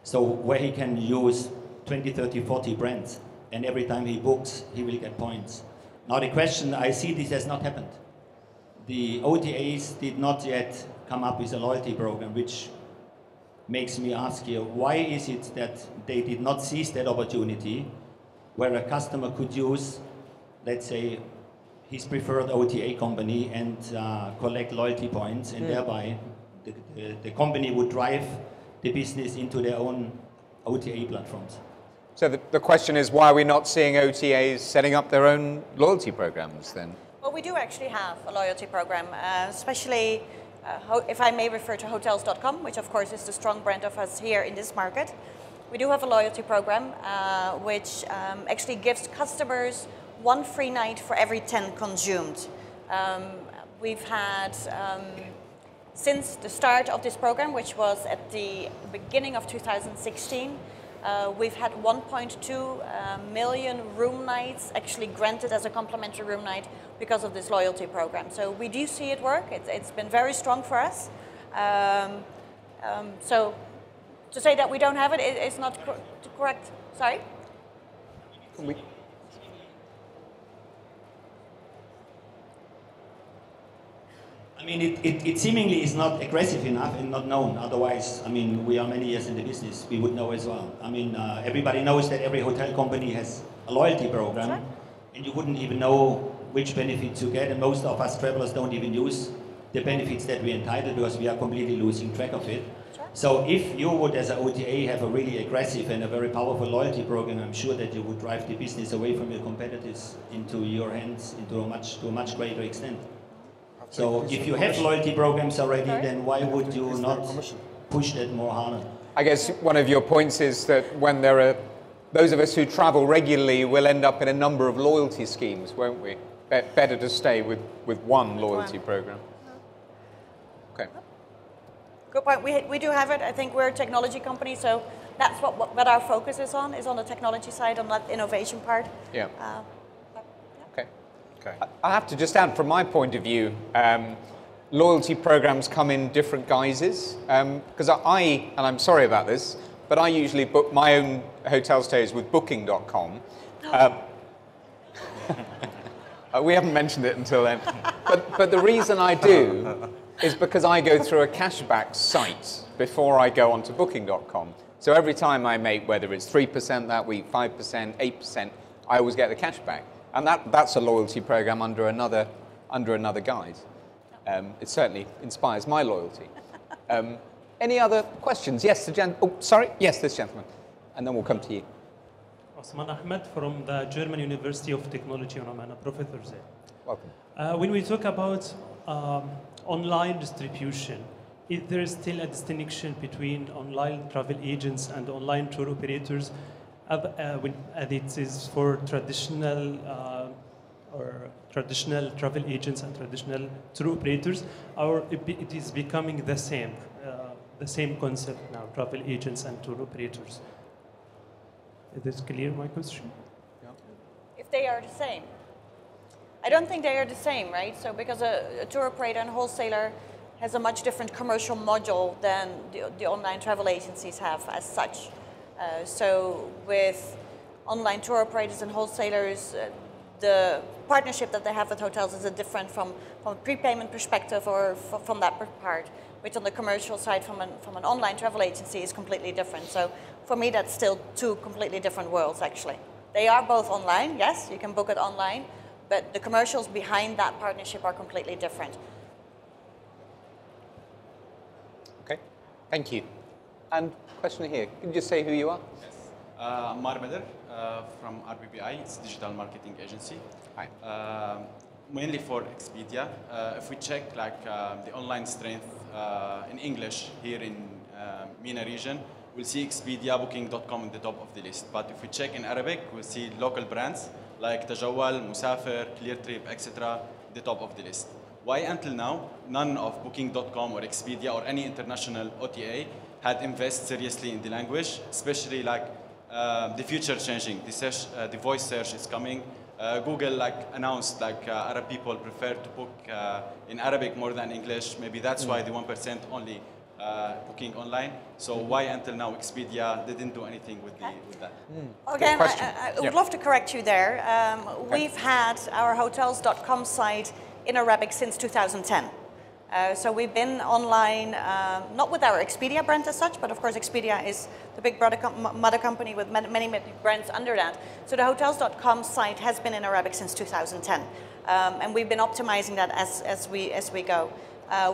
So where he can use 20, 30, 40 brands, and every time he books, he will get points. Now the question, I see this has not happened. The OTAs did not yet come up with a loyalty program, which makes me ask you, why is it that they did not seize that opportunity where a customer could use, let's say, his preferred OTA company and collect loyalty points, and thereby the company would drive the business into their own OTA platforms. So the question is, why are we not seeing OTAs setting up their own loyalty programs then? Well, we do actually have a loyalty program, especially if I may refer to hotels.com, which of course is the strong brand of us here in this market. We do have a loyalty program, which actually gives customers 1 free night for every 10 consumed. We've had, since the start of this program, which was at the beginning of 2016, we've had 1.2 million room nights actually granted as a complimentary room night because of this loyalty program. So we do see it work. It's been very strong for us. So to say that we don't have it is not correct. Sorry? I mean, it seemingly is not aggressive enough and not known. Otherwise, I mean, we are many years in the business. We would know as well. I mean, everybody knows that every hotel company has a loyalty program, Sure. and you wouldn't even know which benefits you get. And most of us travelers don't even use the benefits that we're entitled because we are completely losing track of it. Sure. So if you would, as an OTA, have a really aggressive and a very powerful loyalty program, I'm sure that you would drive the business away from your competitors into your hands to a much greater extent. So if you have loyalty programs already, then why would you not push that more harder? I guess one of your points is that when there are those of us who travel regularly, we'll end up in a number of loyalty schemes, won't we? Better to stay with one loyalty program. Okay. Good point. We do have it. I think we're a technology company, so that's what our focus is on the technology side, on that innovation part. Yeah. Okay. I have to just add, from my point of view, loyalty programs come in different guises. Because and I'm sorry about this, but I usually book my own hotel stays with Booking.com. We haven't mentioned it until then. But the reason I do is because I go through a cashback site before I go onto Booking.com. So every time I make, whether it's 3% that week, 5%, 8%, I always get the cashback. And that's a loyalty program under another guise. It certainly inspires my loyalty. Any other questions? Yes, yes, this gentleman. And then we'll come to you. Osman Ahmed from the German University of Technology in Oman, a professor there. Welcome. When we talk about online distribution, is there still a distinction between online travel agents and online tour operators? When it is for traditional travel agents and traditional tour operators, or it is becoming the same concept now, travel agents and tour operators? Is this clear, my question? Yeah. If they are the same. I don't think they are the same, right? So because a tour operator and wholesaler has a much different commercial module than the online travel agencies have as such. So with online tour operators and wholesalers, the partnership that they have with hotels is different from a prepayment perspective or from that part, which on the commercial side from an online travel agency is completely different. So for me, that's still two completely different worlds, actually. They are both online, yes, you can book it online, but the commercials behind that partnership are completely different. Okay, thank you. And question here, can you just say who you are? Yes. Ammar Medar from RBBI, it's a digital marketing agency. Hi. Mainly for Expedia. If we check the online strength in English here in MENA region, we'll see Expedia, Booking.com in the top of the list. But if we check in Arabic, we'll see local brands like Tajawal, Musafir, ClearTrip, etc. the top of the list. Why until now, none of Booking.com or Expedia or any international OTA had invested seriously in the language, especially the future changing. The voice search is coming. Google announced Arab people prefer to book in Arabic more than English. Maybe that's why the 1% only booking online. So why until now Expedia didn't do anything with that? Again, I would love to correct you there. We've had our hotels.com site in Arabic since 2010. So we've been online, not with our Expedia brand as such, but of course Expedia is the big mother company with many brands under that. So the hotels.com site has been in Arabic since 2010. And we've been optimizing that as we go.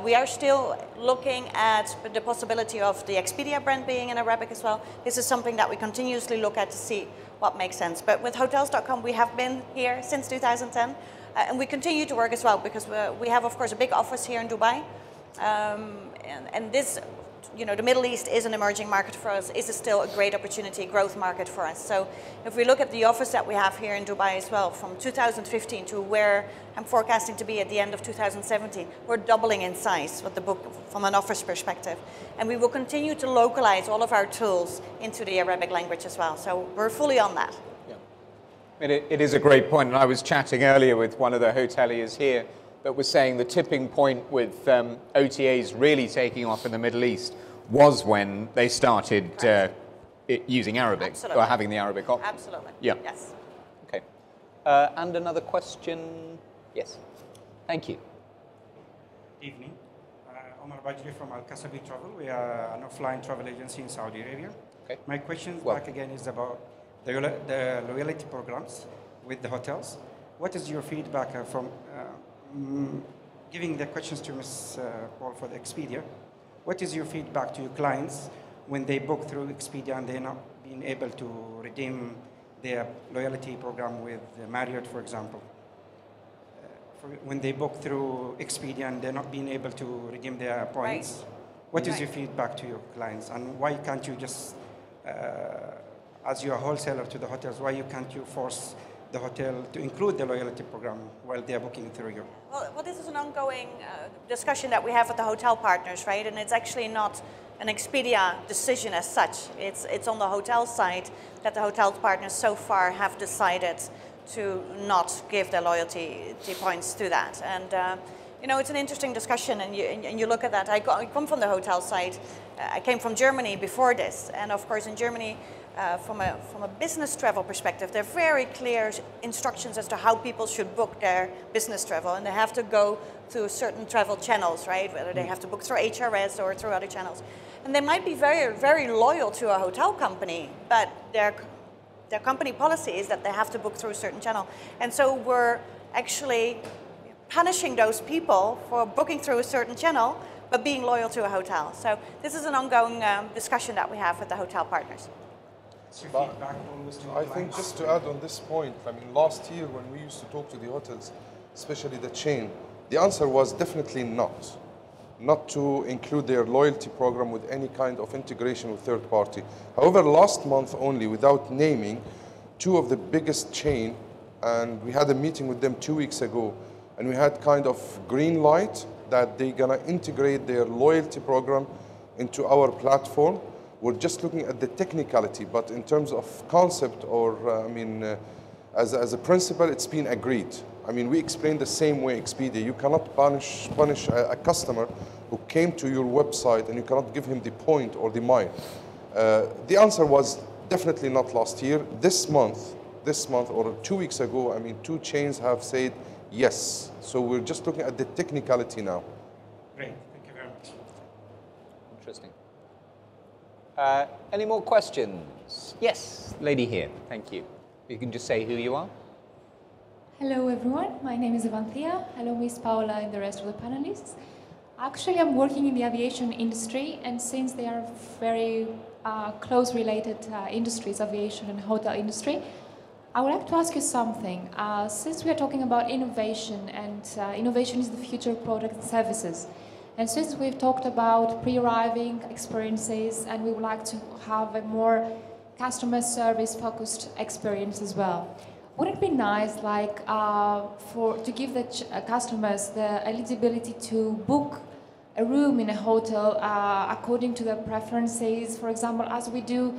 We are still looking at the possibility of the Expedia brand being in Arabic as well. This is something that we continuously look at to see what makes sense. But with hotels.com, we have been here since 2010. And we continue to work as well because we have, of course, a big office here in Dubai. And this, you know, the Middle East is an emerging market for us, is still a great opportunity, growth market for us. So if we look at the office that we have here in Dubai as well, from 2015 to where I'm forecasting to be at the end of 2017, we're doubling in size with the book from an office perspective. And we will continue to localize all of our tools into the Arabic language as well. So we're fully on that. It is a great point, and I was chatting earlier with one of the hoteliers here that was saying the tipping point with OTAs really taking off in the Middle East was when they started using Arabic, Absolutely. or having the Arabic option. Absolutely. Yeah. Yes. Okay. And another question? Yes. Thank you. Evening. Omar Bajri from Al Kasabi Travel. We are an offline travel agency in Saudi Arabia. Okay. My question Well, back again is about the loyalty programs with the hotels. What is your feedback from giving the questions to Ms. Paul for the Expedia? What is your feedback to your clients when they book through Expedia and they're not being able to redeem their loyalty program with Marriott, for example? When they book through Expedia and they're not being able to redeem their points, Right. what is Right. your feedback to your clients? And why can't you just, as you're a wholesaler to the hotels, why can't you force the hotel to include the loyalty program while they're booking through you? Well, this is an ongoing discussion that we have with the hotel partners, right? And it's actually not an Expedia decision as such. It's on the hotel side that the hotel partners so far have decided to not give their loyalty points to that. And you know, it's an interesting discussion, and you look at that. I come from the hotel side. I came from Germany before this, and of course in Germany, from a business travel perspective, there are very clear instructions as to how people should book their business travel, and they have to go through certain travel channels, right? Whether they have to book through HRS or through other channels. And they might be very, very loyal to a hotel company, but their company policy is that they have to book through a certain channel. And so we're actually punishing those people for booking through a certain channel, but being loyal to a hotel. So this is an ongoing discussion that we have with the hotel partners. But I think just to add on this point, I mean, last year when we used to talk to the hotels, especially the chain, the answer was definitely not to include their loyalty program with any kind of integration with third party. However, last month only, without naming, two of the biggest chain, and we had a meeting with them 2 weeks ago, and we had kind of green light that they're gonna integrate their loyalty program into our platform. We're just looking at the technicality, but in terms of concept or, as a principle, it's been agreed. I mean, we explained the same way, Expedia. You cannot punish a customer who came to your website and you cannot give him the point or the mile. The answer was definitely not last year. This month or 2 weeks ago, I mean, two chains have said yes. So we're just looking at the technicality now. Great, thank you very much. Interesting. Any more questions? Yes, lady here. Thank you. You can just say who you are. Hello everyone, my name is Evanthea. Hello Miss Paola and the rest of the panelists. Actually, I'm working in the aviation industry, and since they are very close related industries, aviation and hotel industry, I would like to ask you something. Since we are talking about innovation, and innovation is the future of product and services, and since we've talked about pre-arriving experiences, and we would like to have a more customer service focused experience as well, would it be nice, like, to give the customers the eligibility to book a room in a hotel according to their preferences? For example, as we do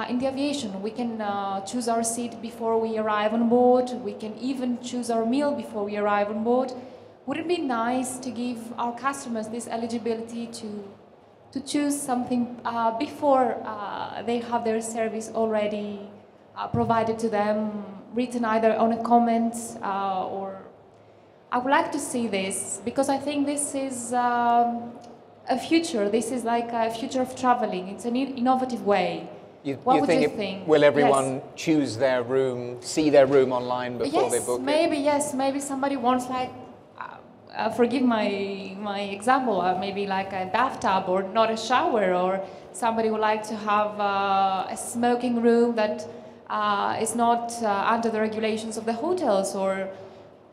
in the aviation, we can choose our seat before we arrive on board. We can even choose our meal before we arrive on board. Would it be nice to give our customers this eligibility to choose something before they have their service already provided to them, written either on a comment or... I would like to see this, because I think this is a future. This is like a future of traveling. It's an innovative way. What would you think? Will everyone choose their room, see their room online before they book it? Yes, maybe somebody wants, like, forgive my example, maybe like a bathtub or not a shower, or somebody would like to have a smoking room that is not under the regulations of the hotels, or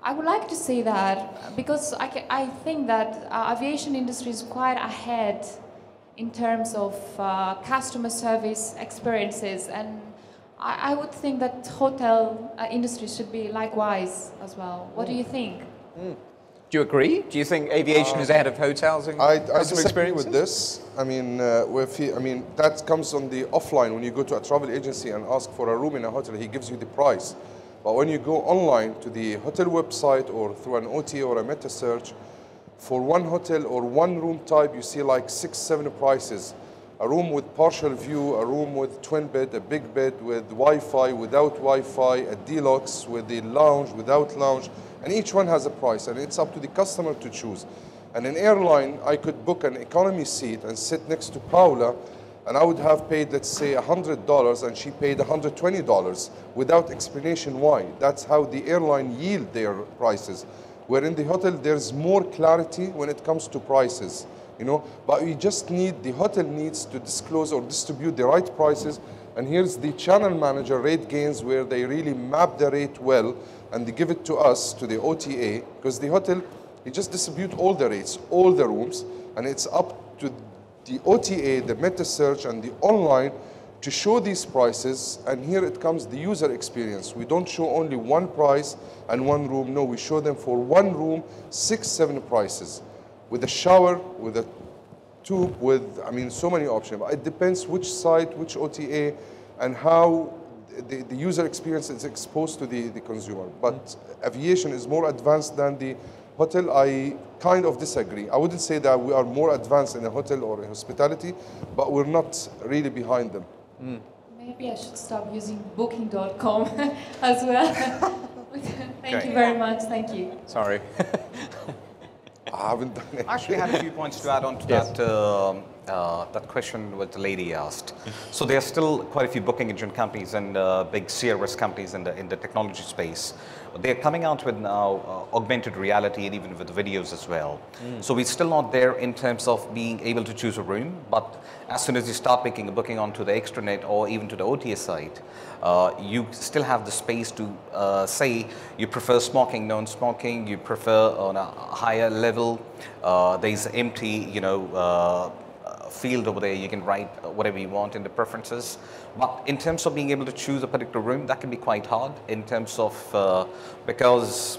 I would like to say that because I think that aviation industry is quite ahead in terms of customer service experiences, and I would think that hotel industry should be likewise as well. What do you think? Do you agree? Do you think aviation is ahead of hotels in I customer disagree experiences? with this. I mean, that comes on the offline. When you go to a travel agency and ask for a room in a hotel, he gives you the price. But when you go online to the hotel website or through an OTA or a meta search, for one hotel or one room type, you see like 6, 7 prices. A room with partial view, a room with twin bed, a big bed with Wi-Fi, without Wi-Fi, a deluxe with the lounge, without lounge, and each one has a price, and it's up to the customer to choose. And in airline, I could book an economy seat and sit next to Paula, and I would have paid, let's say, $100, and she paid $120 without explanation why. That's how the airline yield their prices. Where in the hotel, there's more clarity when it comes to prices, you know. But we just need, the hotel needs to disclose or distribute the right prices. And here's the channel manager rate gains, where they really map the rate well, and they give it to us, to the OTA, because the hotel, you just distribute all the rates, all the rooms, and it's up to the OTA, the meta search, and the online to show these prices. And here it comes the user experience. We don't show only one price and one room. No, we show them for one room, 6, 7 prices, with a shower, with a tube, with, I mean, so many options. But it depends which site, which OTA, and how the user experience is exposed to the consumer. But aviation is more advanced than the hotel. I kind of disagree. I wouldn't say that we are more advanced in a hotel or in hospitality, but we're not really behind them. Maybe I should stop using booking.com as well. Thank you very much. Thank you. Sorry. I haven't done it. I actually had a few points to add on to Yes. that question what the lady asked. So there are still quite a few booking engine companies and big CRS companies in the technology space. They're coming out with now augmented reality and even with videos as well. So we're still not there in terms of being able to choose a room, but as soon as you start making a booking onto the extranet or even to the OTA site, you still have the space to say you prefer smoking, non-smoking, you prefer on a higher level, there's empty, you know, field over there, you can write whatever you want in the preferences. But in terms of being able to choose a particular room, that can be quite hard in terms of, because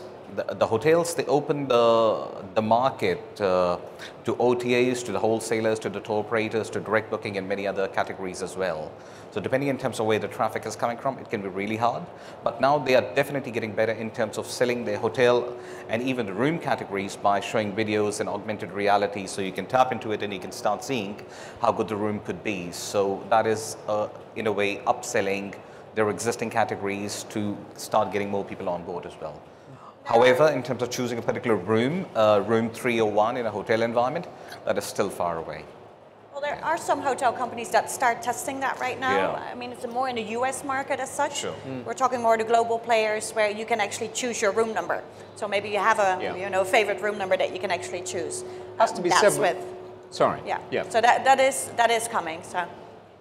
the hotels, they open the market to OTAs, to the wholesalers, to the tour operators, to direct booking and many other categories as well. So depending in terms of where the traffic is coming from, it can be really hard. But now they are definitely getting better in terms of selling their hotel and even the room categories by showing videos and augmented reality, so you can tap into it and you can start seeing how good the room could be. So that is, in a way, upselling their existing categories to start getting more people on board as well. However, in terms of choosing a particular room, room 301 in a hotel environment, that is still far away. Well, there are some hotel companies that start testing that right now. Yeah. I mean, it's more in the US market as such. Sure. We're talking more the global players where you can actually choose your room number. So maybe you have a you know, favorite room number that you can actually choose. Has to be That's said. with. Sorry. Yeah. So that is coming. So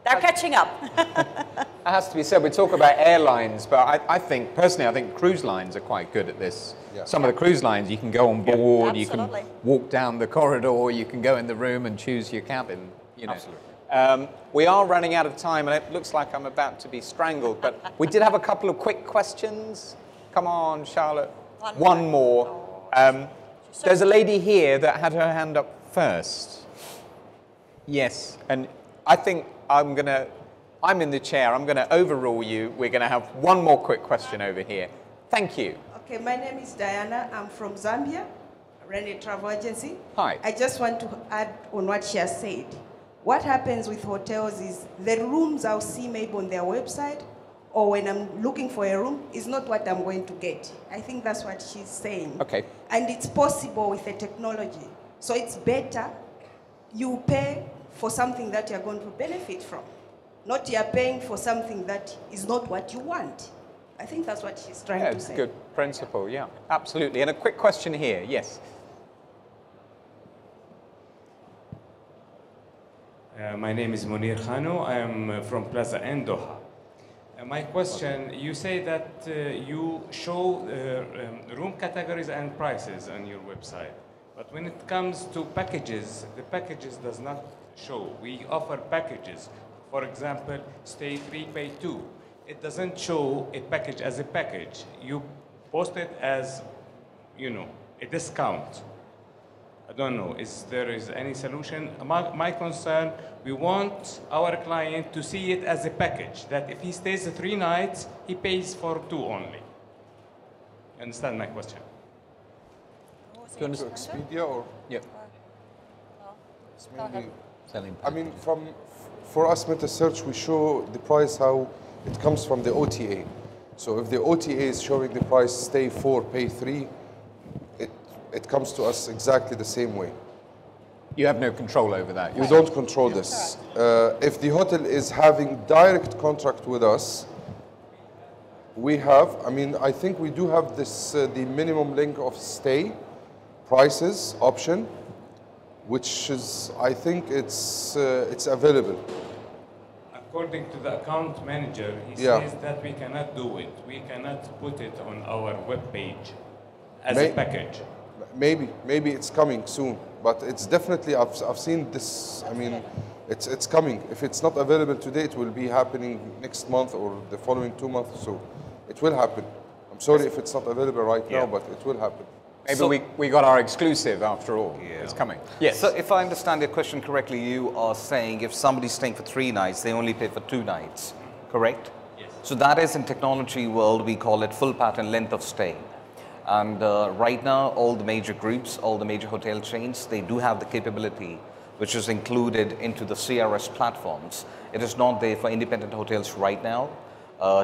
they're catching up. It has to be said, we talk about airlines, but I think, personally, I think cruise lines are quite good at this. Yeah. Some of the cruise lines, you can go on board, you can Absolutely. walk down the corridor, you can go in the room and choose your cabin. You know. Absolutely. We are running out of time, and it looks like I'm about to be strangled, but we did have a couple of quick questions. Come on, Charlotte. One more. There's a lady here that had her hand up first. Yes, and I think I'm in the chair. I'm going to overrule you. We're going to have one more quick question over here. Thank you. Okay, my name is Diana. I'm from Zambia. I run a travel agency. Hi. I just want to add on what she has said. What happens with hotels is the rooms I'll see maybe on their website or when I'm looking for a room is not what I'm going to get. I think that's what she's saying. Okay. And it's possible with the technology. So it's better you pay for something that you're going to benefit from. Not you're paying for something that is not what you want. I think that's what she's trying to It's say. a good principle, yeah, absolutely. And a quick question here, yes. My name is Munir Khano. I am from Plaza N Doha. My question, you say that you show room categories and prices on your website. But when it comes to packages, the packages does not show. We offer packages. For example, stay 3, pay 2. It doesn't show a package as a package. You post it as, you know, a discount. I don't know, there is any solution? My concern, we want our client to see it as a package, that if he stays 3 nights, he pays for 2 only. You understand my question? To Expedia or? Yep. It's mainly, I mean, for us, MetaSearch, we show the price how it comes from the OTA. So if the OTA is showing the price, stay 4, pay 3, it comes to us exactly the same way. You have no control over that. We don't control this. If the hotel is having direct contract with us, we have, I mean, I think we do have this, the minimum length of stay prices option, which is, I think it's available. According to the account manager, he says that we cannot do it. We cannot put it on our web page as a package. Maybe it's coming soon, but it's definitely, I've seen this, I mean, it's coming. If it's not available today, it will be happening next month or the following 2 months, so it will happen. I'm sorry if it's not available right now, but it will happen. Maybe we got our exclusive after all. Yeah. It's coming. Yes. So if I understand your question correctly, you are saying if somebody's staying for 3 nights, they only pay for 2 nights, correct? Yes. So that is in technology world, we call it full pattern length of stay. And right now, all the major groups, all the major hotel chains, they do have the capability which is included into the CRS platforms. It is not there for independent hotels right now,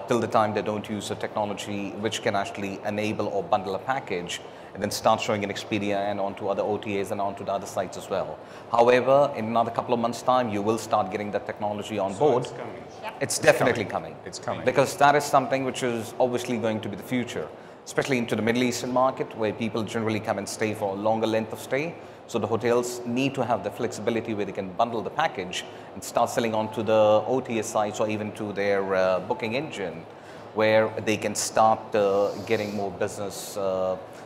till the time they don't use a technology which can actually enable or bundle a package and then start showing in Expedia and onto other OTAs and onto the other sites as well. However, in another couple of months' time, you will start getting that technology on board. It's coming. Yep. It's definitely coming. It's coming. Because that is something which is obviously going to be the future, especially into the Middle Eastern market where people generally come and stay for a longer length of stay. So the hotels need to have the flexibility where they can bundle the package and start selling onto the OTA sites or even to their booking engine where they can start getting more business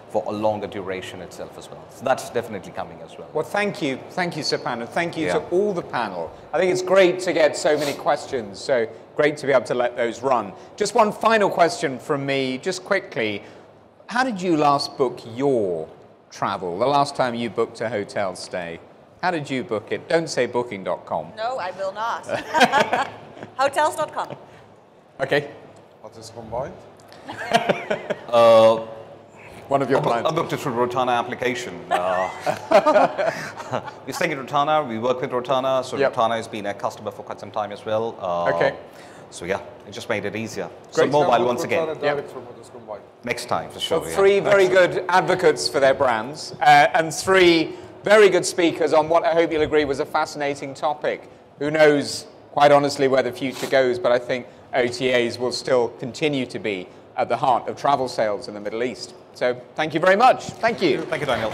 for a longer duration itself as well. So that's definitely coming as well. Well, thank you, Sapan, and thank you to all the panel. I think it's great to get so many questions, so great to be able to let those run. Just one final question from me, just quickly. How did you last book your travel? The last time you booked a hotel stay? How did you book it? Don't say booking.com. No, I will not. Hotels.com. Okay. Hotels Combined? One of your clients. I booked it through Rotana application. We're staying in Rotana, we work with Rotana, so Rotana has been a customer for quite some time as well. Okay. So yeah, it just made it easier. Great. So mobile once again. From Hotels Combined. Next time for sure. Well, 3 very good advocates for their brands and 3 very good speakers on what I hope you'll agree was a fascinating topic. Who knows, quite honestly, where the future goes, but I think OTAs will still continue to be at the heart of travel sales in the Middle East. So thank you very much. Thank you. Thank you, Daniel.